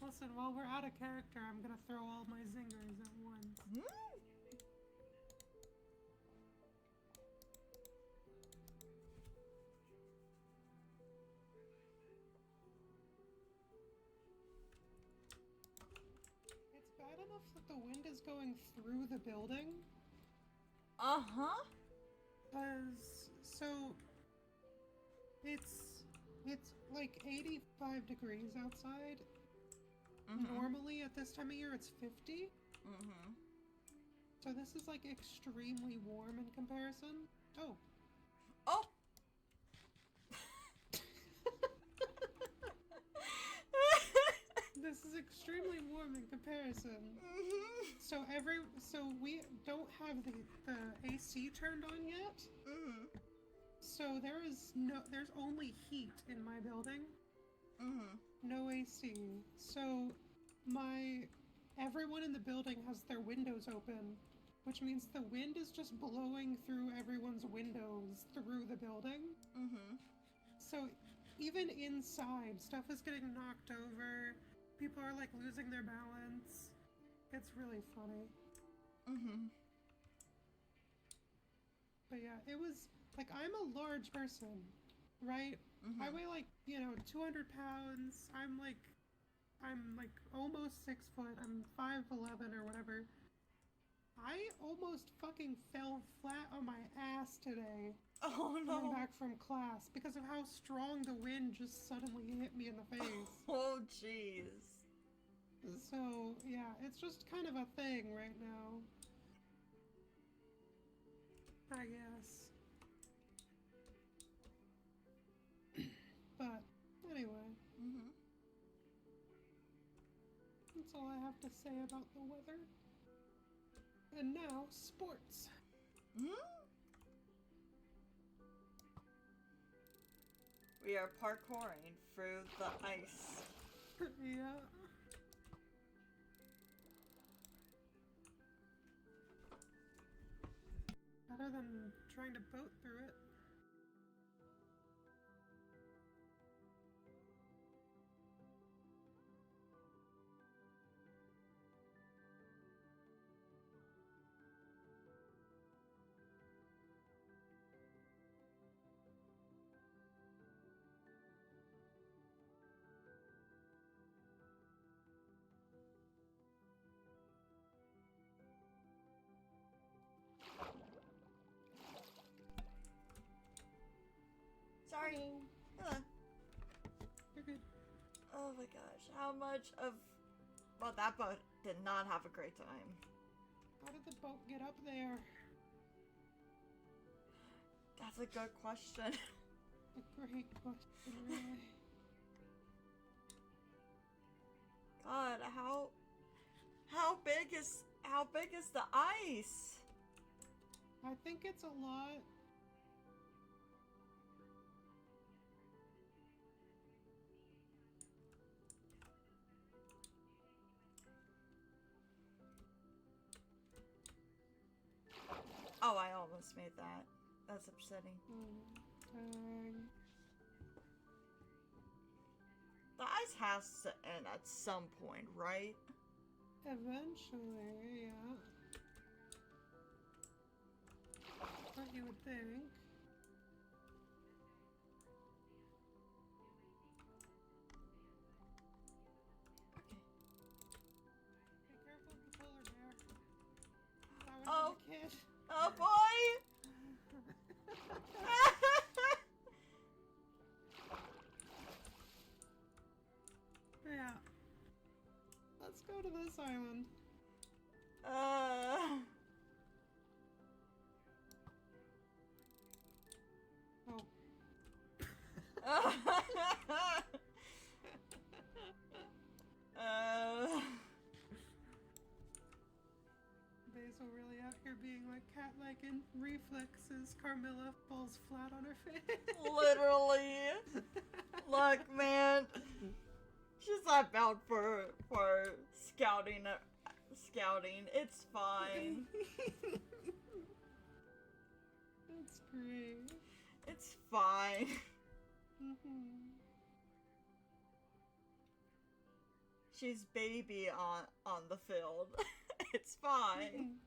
Listen, while we're out of character, I'm gonna throw all my zingers at once. It's bad enough that the wind is going through the building. Uh-huh. So it's like 85 degrees outside. Normally at this time of year it's 50. So this is like extremely warm in comparison. Oh. This is extremely warm in comparison. So we don't have the AC turned on yet. So there's only heat in my building. No AC. So everyone in the building has their windows open, which means the wind is just blowing through everyone's windows through the building. So even inside, stuff is getting knocked over. People are like losing their balance. It's really funny. But yeah, it was like, I'm a large person, right? I weigh like, 200 pounds. I'm like almost 6 foot. I'm 5'11" or whatever. I almost fucking fell flat on my ass today. Oh no. Coming back from class because of how strong the wind just suddenly hit me in the face. Oh jeez. So yeah, it's just kind of a thing right now, I guess. But anyway, that's all I have to say about the weather. And now, sports. We are parkouring through the ice. Yeah. Better than trying to boat through it. Sorry. Hello. You're good. Oh my gosh, how much of... Well, that boat did not have a great time. How did the boat get up there? That's a good question. A great question, really. God, how big is the ice? I think it's a lot. Oh, I almost made that. That's upsetting. The ice has to end at some point, right? Eventually, yeah. What you would think. Okay. Be careful of the polar bear. That Oh. was a kid. Oh boy! Yeah. Let's go to this island. Oh. Basil really out here being like cat-like in reflexes. Carmilla falls flat on her face. Literally. Look, man. She's not bound for scouting. It's fine. That's great. It's fine. She's baby on the field. It's fine.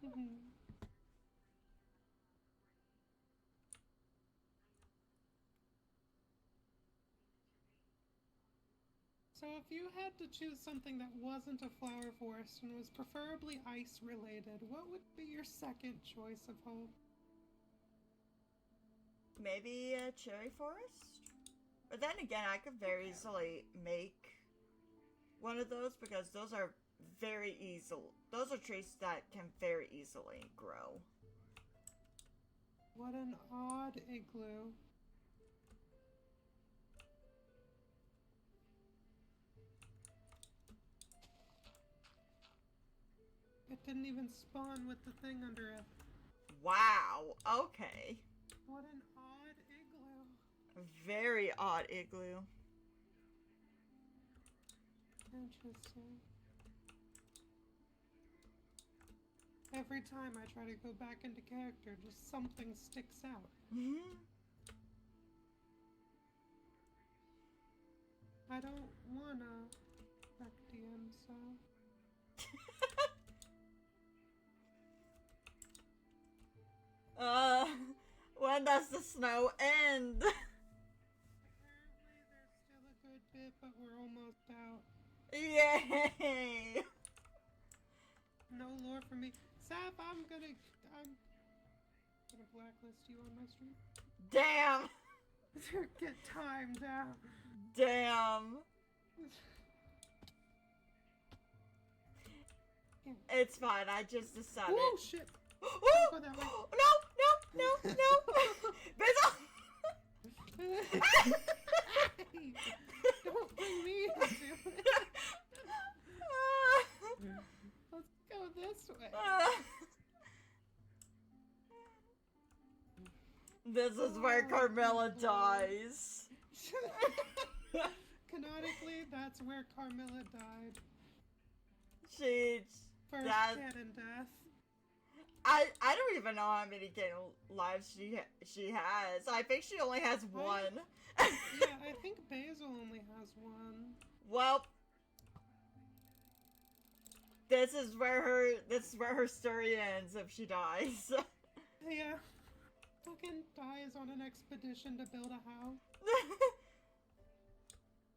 So if you had to choose something that wasn't a flower forest and was preferably ice related, what would be your second choice of home? Maybe a cherry forest? But then again, I could very easily make one of those because those are very easy. Those are trees that can very easily grow. What an odd igloo. It didn't even spawn with the thing under it. Wow, okay. What an odd igloo. A very odd igloo. Interesting. Every time I try to go back into character, just something sticks out. I don't wanna wreck DM, so... When does the snow end? Apparently there's still a good bit, but we're almost out. Yay! No lore for me. Sap, I'm gonna blacklist you on my stream. Damn! Get timed out. Damn! It's fine, I just decided. Oh shit! Oh! Go that way. No! Basil! Hey, don't bring me into it. Let's go this way. This is where Carmilla dies. Canonically, that's where Carmilla died. She's First that. canon death. I don't even know how many canon lives she has. I think she only has one. Yeah, I think Basil only has one. Well, this is where her story ends if she dies. Yeah. Fucking dies on an expedition to build a house.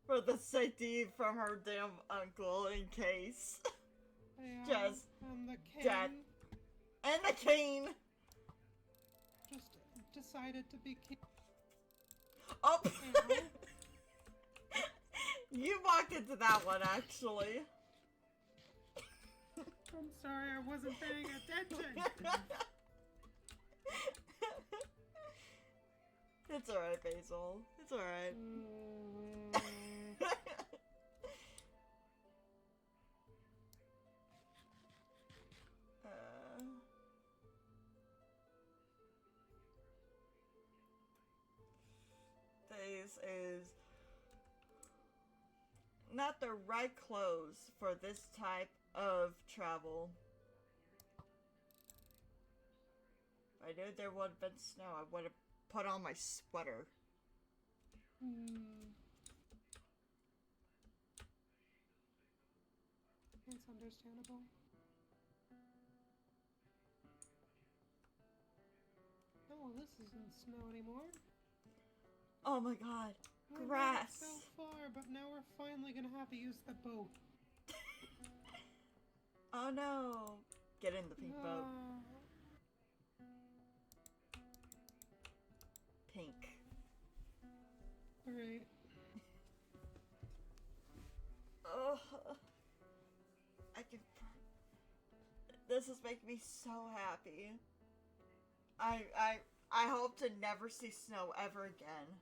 For the safety from her damn uncle in case. Yeah, Just and the king death. And the king! just decided to be king. Oh! You walked into that one, actually. I'm sorry, I wasn't paying attention. It's alright, Basil. It's alright. This is not the right clothes for this type of travel. If I knew there would have been snow, I would have put on my sweater. It's understandable. Oh, this isn't snow anymore. Oh my god. We Grass. went so far, but now we're finally gonna have to use the boat. Oh no. Get in the pink boat. Pink. Alright. Ugh. I can. This is making me so happy. I hope to never see snow ever again.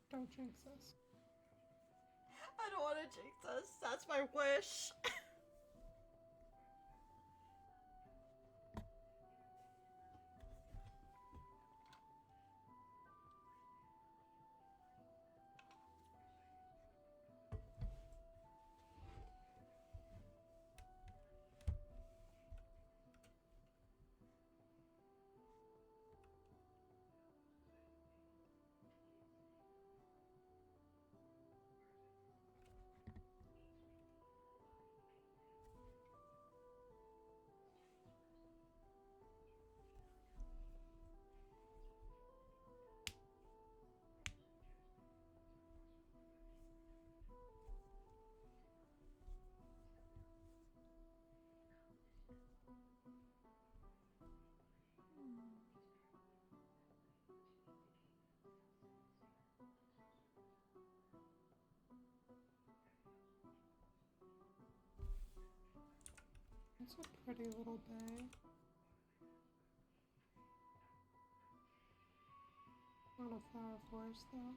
Don't jinx us. I don't want to jinx us. That's my wish. It's a pretty little bay. Not a flower forest, though.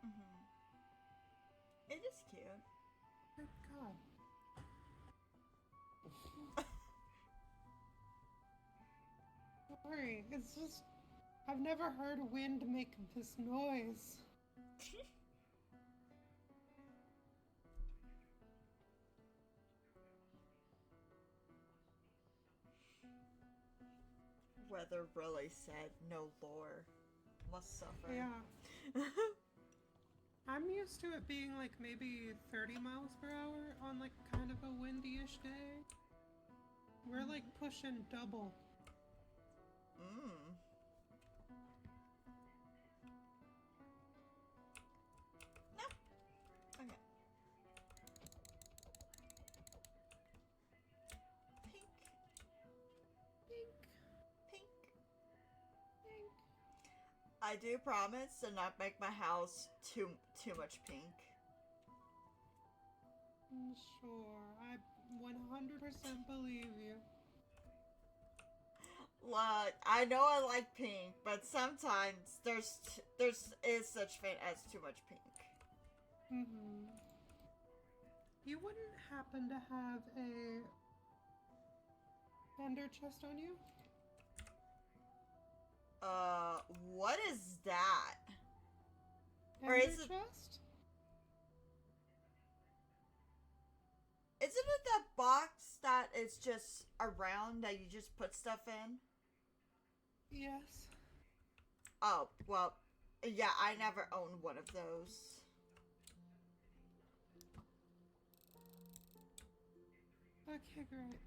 Mm-hmm. It is cute. Good God. Sorry, it's just... I've never heard wind make this noise. Weather really said no lore. Must suffer. Yeah. I'm used to it being like maybe 30 miles per hour on like kind of a windy-ish day. We're like pushing double. Mm. No. Okay. Pink. Pink. Pink. Pink. I do promise to not make my house too much pink. Sure, I 100% believe you. Look, I know I like pink, but sometimes there's is such thing as too much pink. Mm-hmm. You wouldn't happen to have a ender chest on you? What is that? Ender Or is it- chest? Isn't it that box that is just around that you just put stuff in? Yes. Oh, well, yeah, I never owned one of those. Okay, great.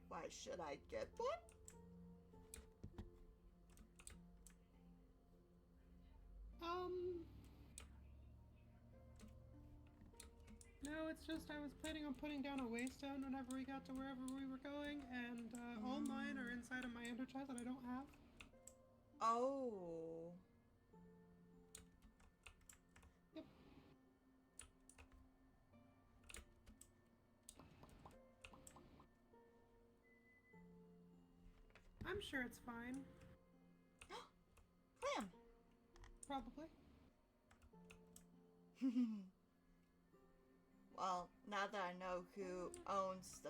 Why should I get one? No, it's just I was planning on putting down a waystone whenever we got to wherever we were going, and all mine are inside of my ender chest that I don't have. Oh. Yep. I'm sure it's fine. Clam. Probably. Well, now that I know who owns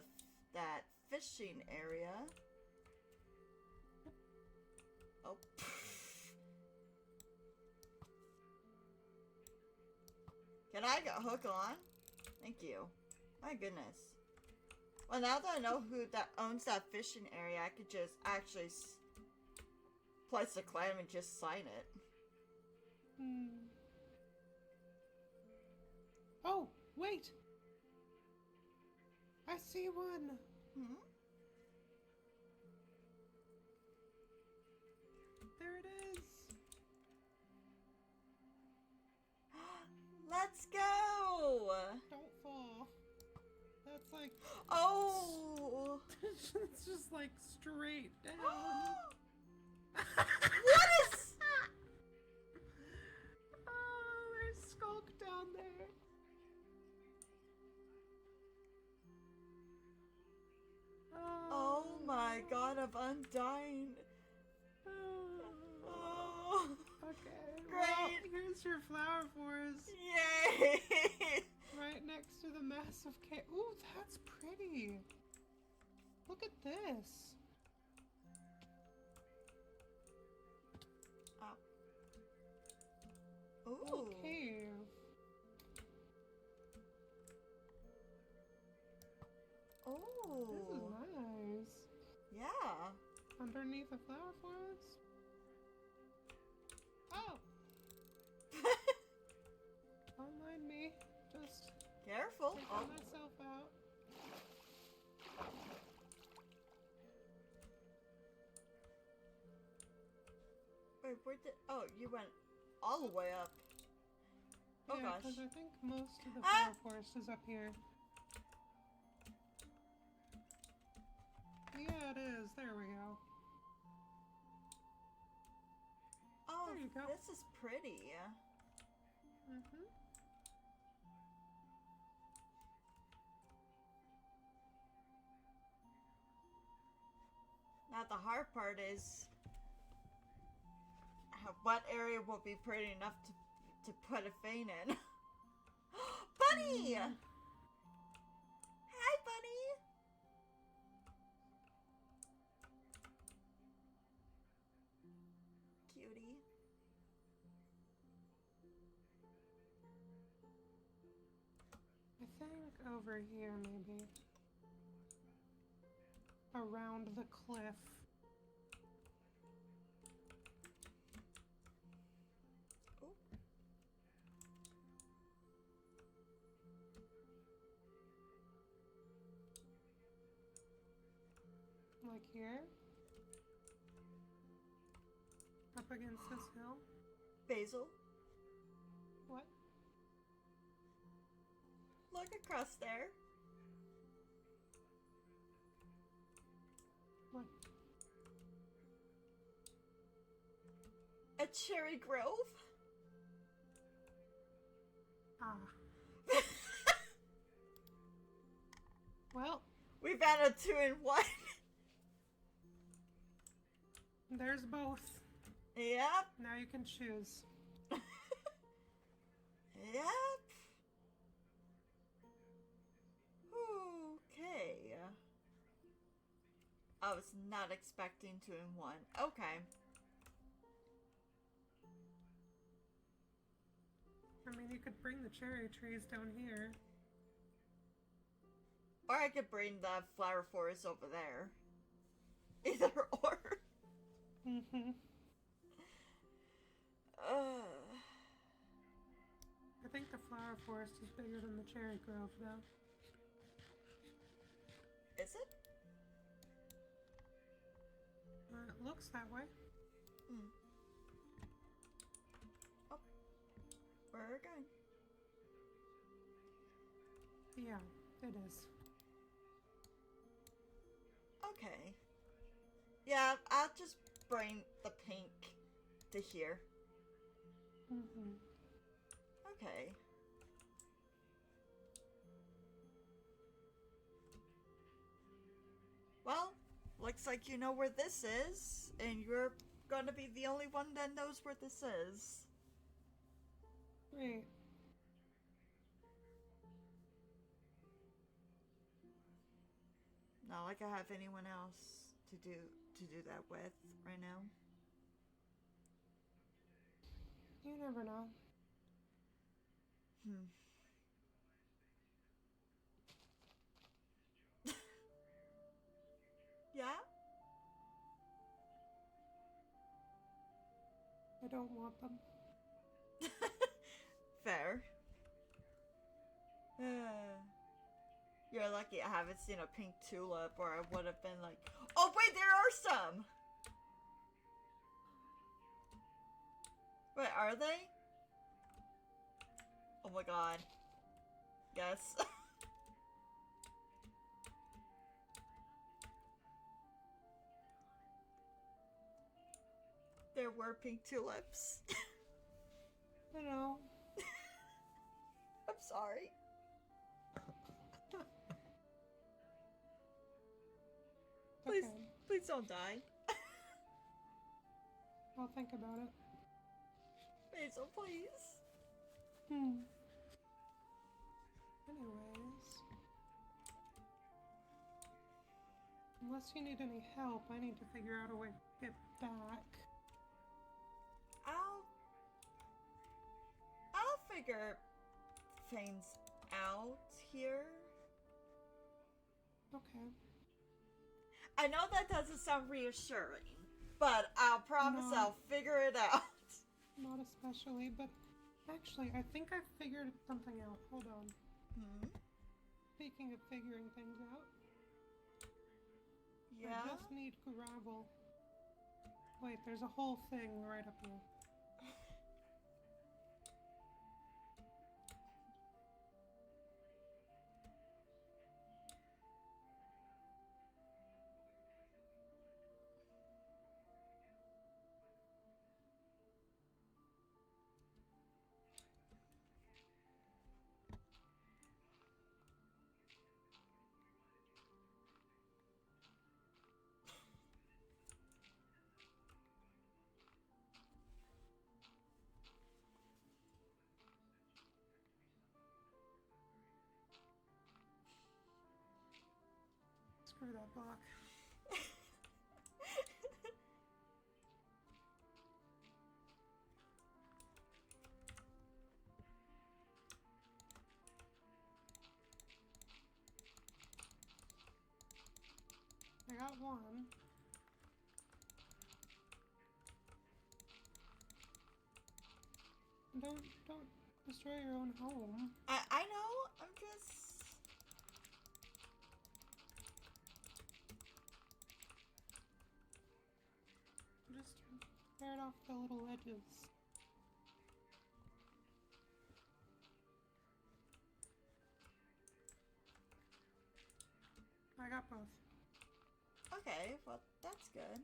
that fishing area. Oh. Can I get hook on? Thank you. My goodness. Well, now that I know who that owns that fishing area, I could just actually place a claim and just sign it. Oh, wait! I see one! Hmm? There it is! Let's go! Don't fall. That's like... Oh! it's just like straight down. What is... Oh, there's Skulk down there. Oh my god of Undying. Oh. Okay. Great. Well, here's your flower forest. Yay! Right next to the massive cave. Ooh, that's pretty. Look at this. Ooh. Little cave. Ooh. This is nice. Yeah. Underneath a flower forest. Oh! Don't mind me. Just Careful. taking myself out. Wait, where did... Oh, you went all the way up. Oh Yeah, gosh. because I think most of the flower forest is up here. Yeah, it is. There we go. Oh, There you go. this is pretty. Mm-hmm. now the hard part is what area will be pretty enough to put a vein in. Bunny! Hi, Bunny! Cutie. I think over here, maybe. Around the cliff. Ooh. Like here? Up against this hill? Basil, What? look across there. What? A cherry grove? Ah. Well, We found a 2-in-1. there's both. Yep. Now you can choose. Yep. Okay. I was not expecting 2-in-1. Okay. I mean, you could bring the cherry trees down here. Or I could bring the flower forest over there. Either or. Mm-hmm. I think the flower forest is bigger than the cherry grove, though. Is it? It looks that way. Hmm. Oh. Where are we going? Yeah, it is. Okay. Yeah, I'll just bring the pink to here. Mm-hmm. Okay. Well, looks like you know where this is, and you're gonna be the only one that knows where this is. Great. Not like I have anyone else to do that with right now. You never know. Yeah? I don't want them. Fair. You're lucky I haven't seen a pink tulip, or I would have been like, oh wait, there are some! Wait, are they? Oh my god. Yes. There were pink tulips. I know. I'm sorry. Please, Okay. please don't die. I'll think about it. Basil, please. Anyways. Unless you need any help, I need to figure out a way to get back. I'll figure things out here. Okay. I know that doesn't sound reassuring, but I'll promise No. I'll figure it out. Not especially, but actually, I think I figured something out. Hold on. Speaking of figuring things out, Yeah? I just need gravel. Wait, there's a whole thing right up here. Screw that block. I got one. Don't destroy your own home. I know. I'm just. Just tear it off the little edges. I got both. Okay, well, that's good.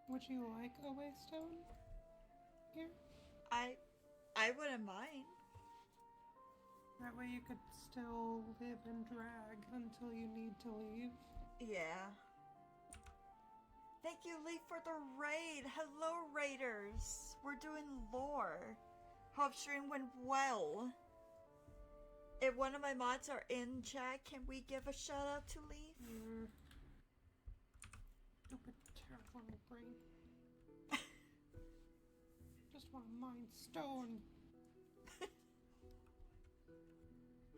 Would you like a waystone here? I wouldn't mind. That way you could still live in drag until you need to leave. Yeah. Thank you, Lee, for the raid. Hello, raiders. We're doing lore. Hope stream went well. If one of my mods are in chat, can we give a shout out to Leaf? Stupid terraforming brain. Just want to mine stone.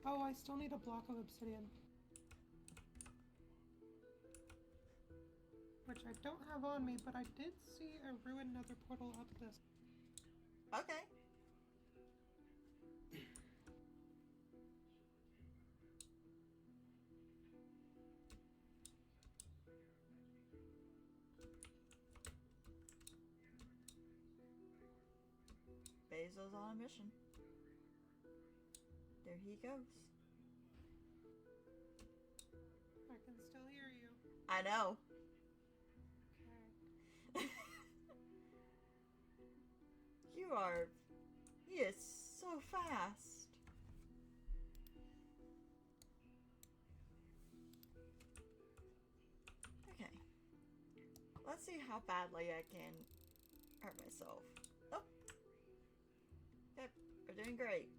Oh, I still need a block of obsidian. Which I don't have on me, but I did see a ruined nether portal up this. Okay. Basil's on a mission. There he goes. I can still hear you. I know. Okay. He is so fast. Okay. Let's see how badly I can hurt myself. Oh. Yep, we're doing great.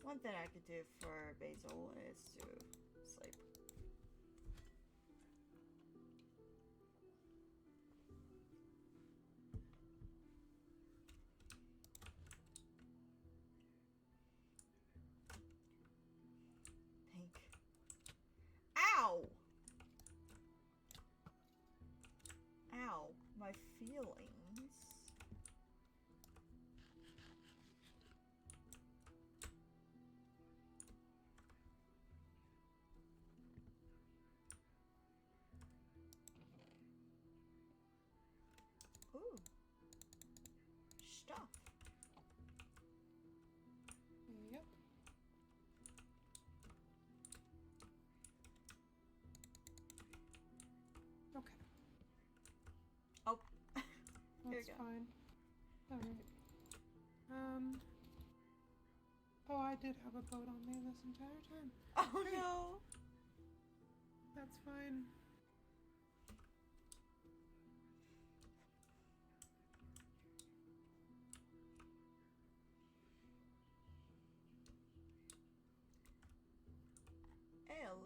One thing I could do for Basil is to sleep. Pink. Ow! Ow, my feelings. Ooh. Stuff. Yep. Okay. Oh. Here That's you go. fine. Alright. Oh, I did have a boat on me this entire time. Oh Great. no. That's fine. Hey, at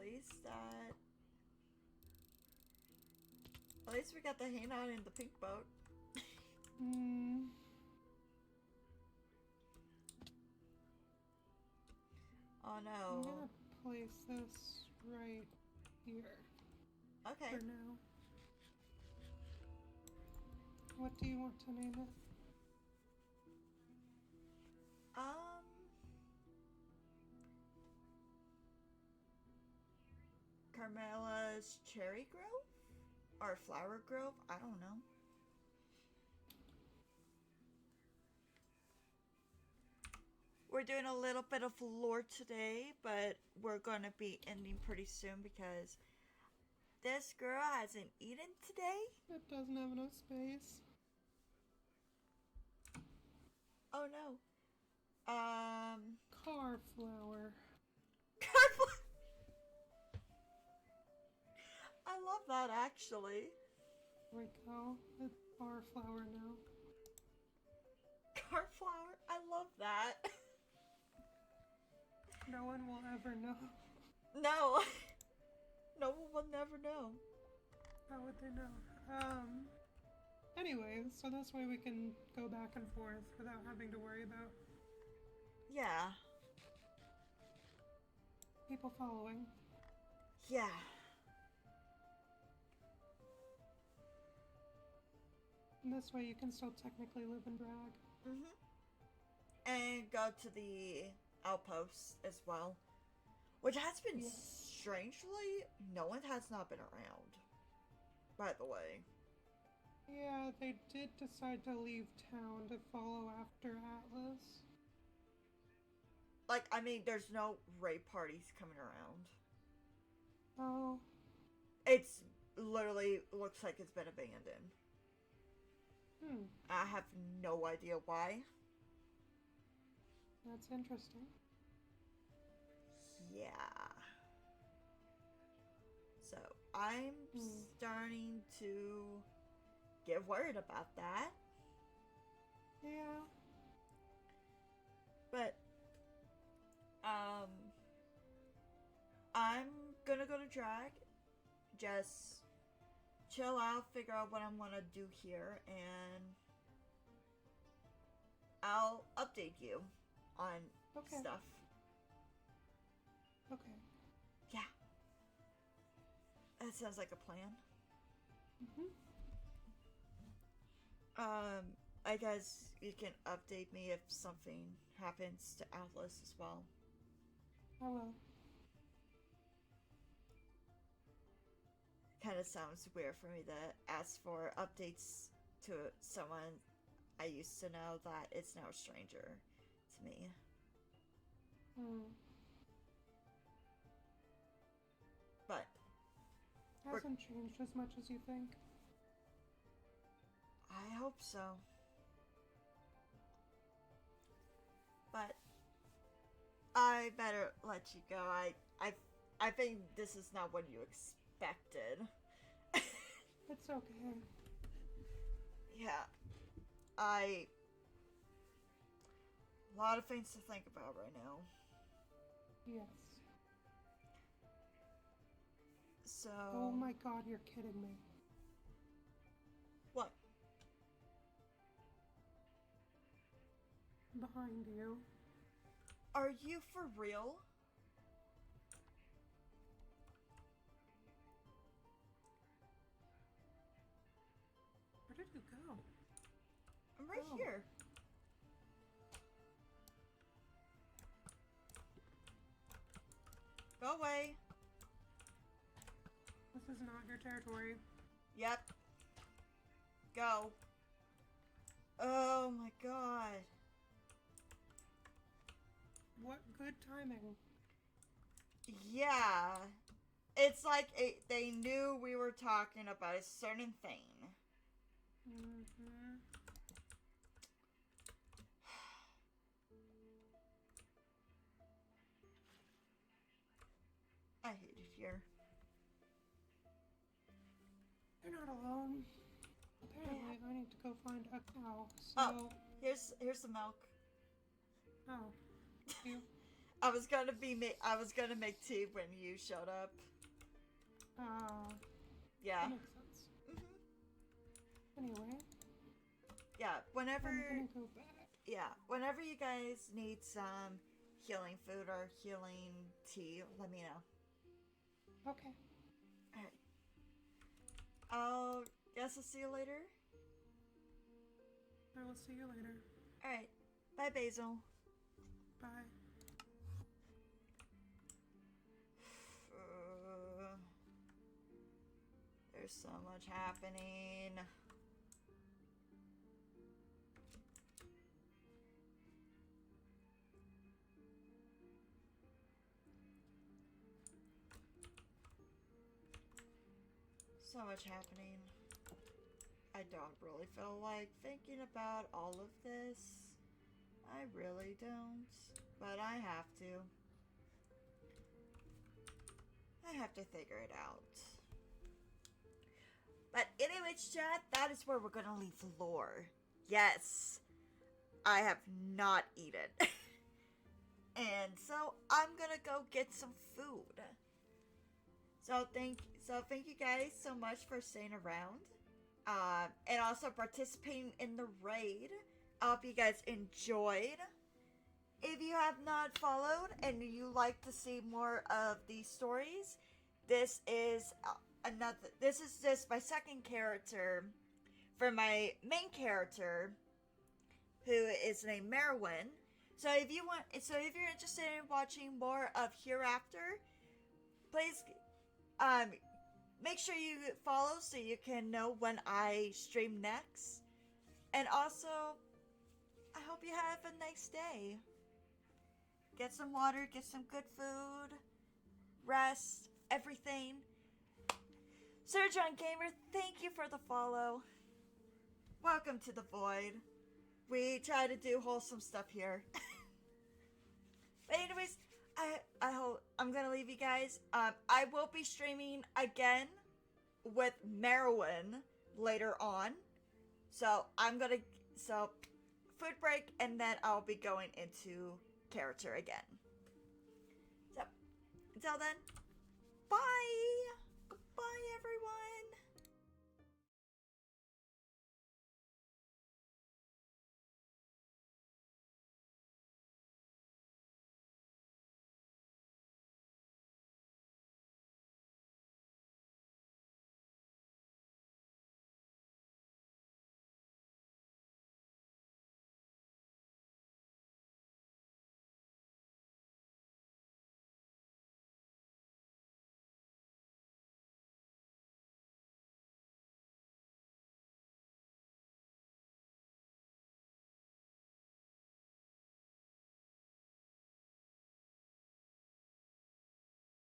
least we got to hang out in the pink boat. Oh I'm no. gonna place this right here Okay. for now. What do you want to name it? Carmilla's Cherry Grove? Or Flower Grove? I don't know. We're doing a little bit of lore today, but we're gonna be ending pretty soon because this girl hasn't eaten today. It doesn't have enough space. Oh no. Car flower. I love that, actually. There we go. It's bar flower now. Cart flower? I love that. No one will ever know. No. No one will never know. How would they know? Anyways, so this way we can go back and forth without having to worry about Yeah. people following. Yeah. And this way you can still technically live in Bragg. And go to the outpost as well. Which has been strangely, no one has not been around. By the way. Yeah, they did decide to leave town to follow after Atlas. Like, I mean, there's no raid parties coming around. Oh. It's literally looks like it's been abandoned. I have no idea why. That's interesting. Yeah. So, I'm starting to get worried about that. Yeah. But, I'm gonna go to drag. Just chill out, figure out what I'm gonna do here, and I'll update you on stuff. Okay. Yeah. That sounds like a plan. I guess you can update me if something happens to Atlas as well. I will. Kind of sounds weird for me to ask for updates to someone I used to know that is now a stranger to me. But hasn't changed as much as you think. I hope so. But I better let you go. I think this is not what you expected. It's okay. Yeah. A lot of things to think about right now. Yes. So... Oh my god, you're kidding me. What? Behind you. Are you for real? Where did you go? I'm right here. Go away. This is not your territory. Yep. Go. Oh my god. What good timing. Yeah. It's like they knew we were talking about a certain thing. I hate it here. You're not alone. Apparently, I need to go find a cow. So... Oh, here's the milk. Oh, you. I was gonna make tea when you showed up. Yeah. That makes sense. Anyway. Yeah, whenever... I'm gonna go back. Yeah, whenever you guys need some healing food or healing tea, let me know. Okay. Alright. Guess I'll see you later. I will see you later. Alright. Bye, Basil. Bye. There's so much happening. So much happening. I don't really feel like thinking about all of this. I really don't. But I have to. I have to figure it out. But anyways, chat, that is where we're gonna leave Lore. Yes, I have not eaten. And so I'm gonna go get some food. So thank you guys so much for staying around. And also participating in the raid. I hope you guys enjoyed. If you have not followed and you like to see more of these stories, this is just my second character for my main character, who is named Merwin. So if you're interested in watching more of Hereafter, please make sure you follow so you can know when I stream next. And also, I hope you have a nice day. Get some water, get some good food, rest, everything. Sir John Gamer, thank you for the follow. Welcome to the Void. We try to do wholesome stuff here. But anyways, I hope I'm gonna leave you guys. I will be streaming again with Merwin later on. So food break, and then I'll be going into character again. So until then, bye. Goodbye, everyone.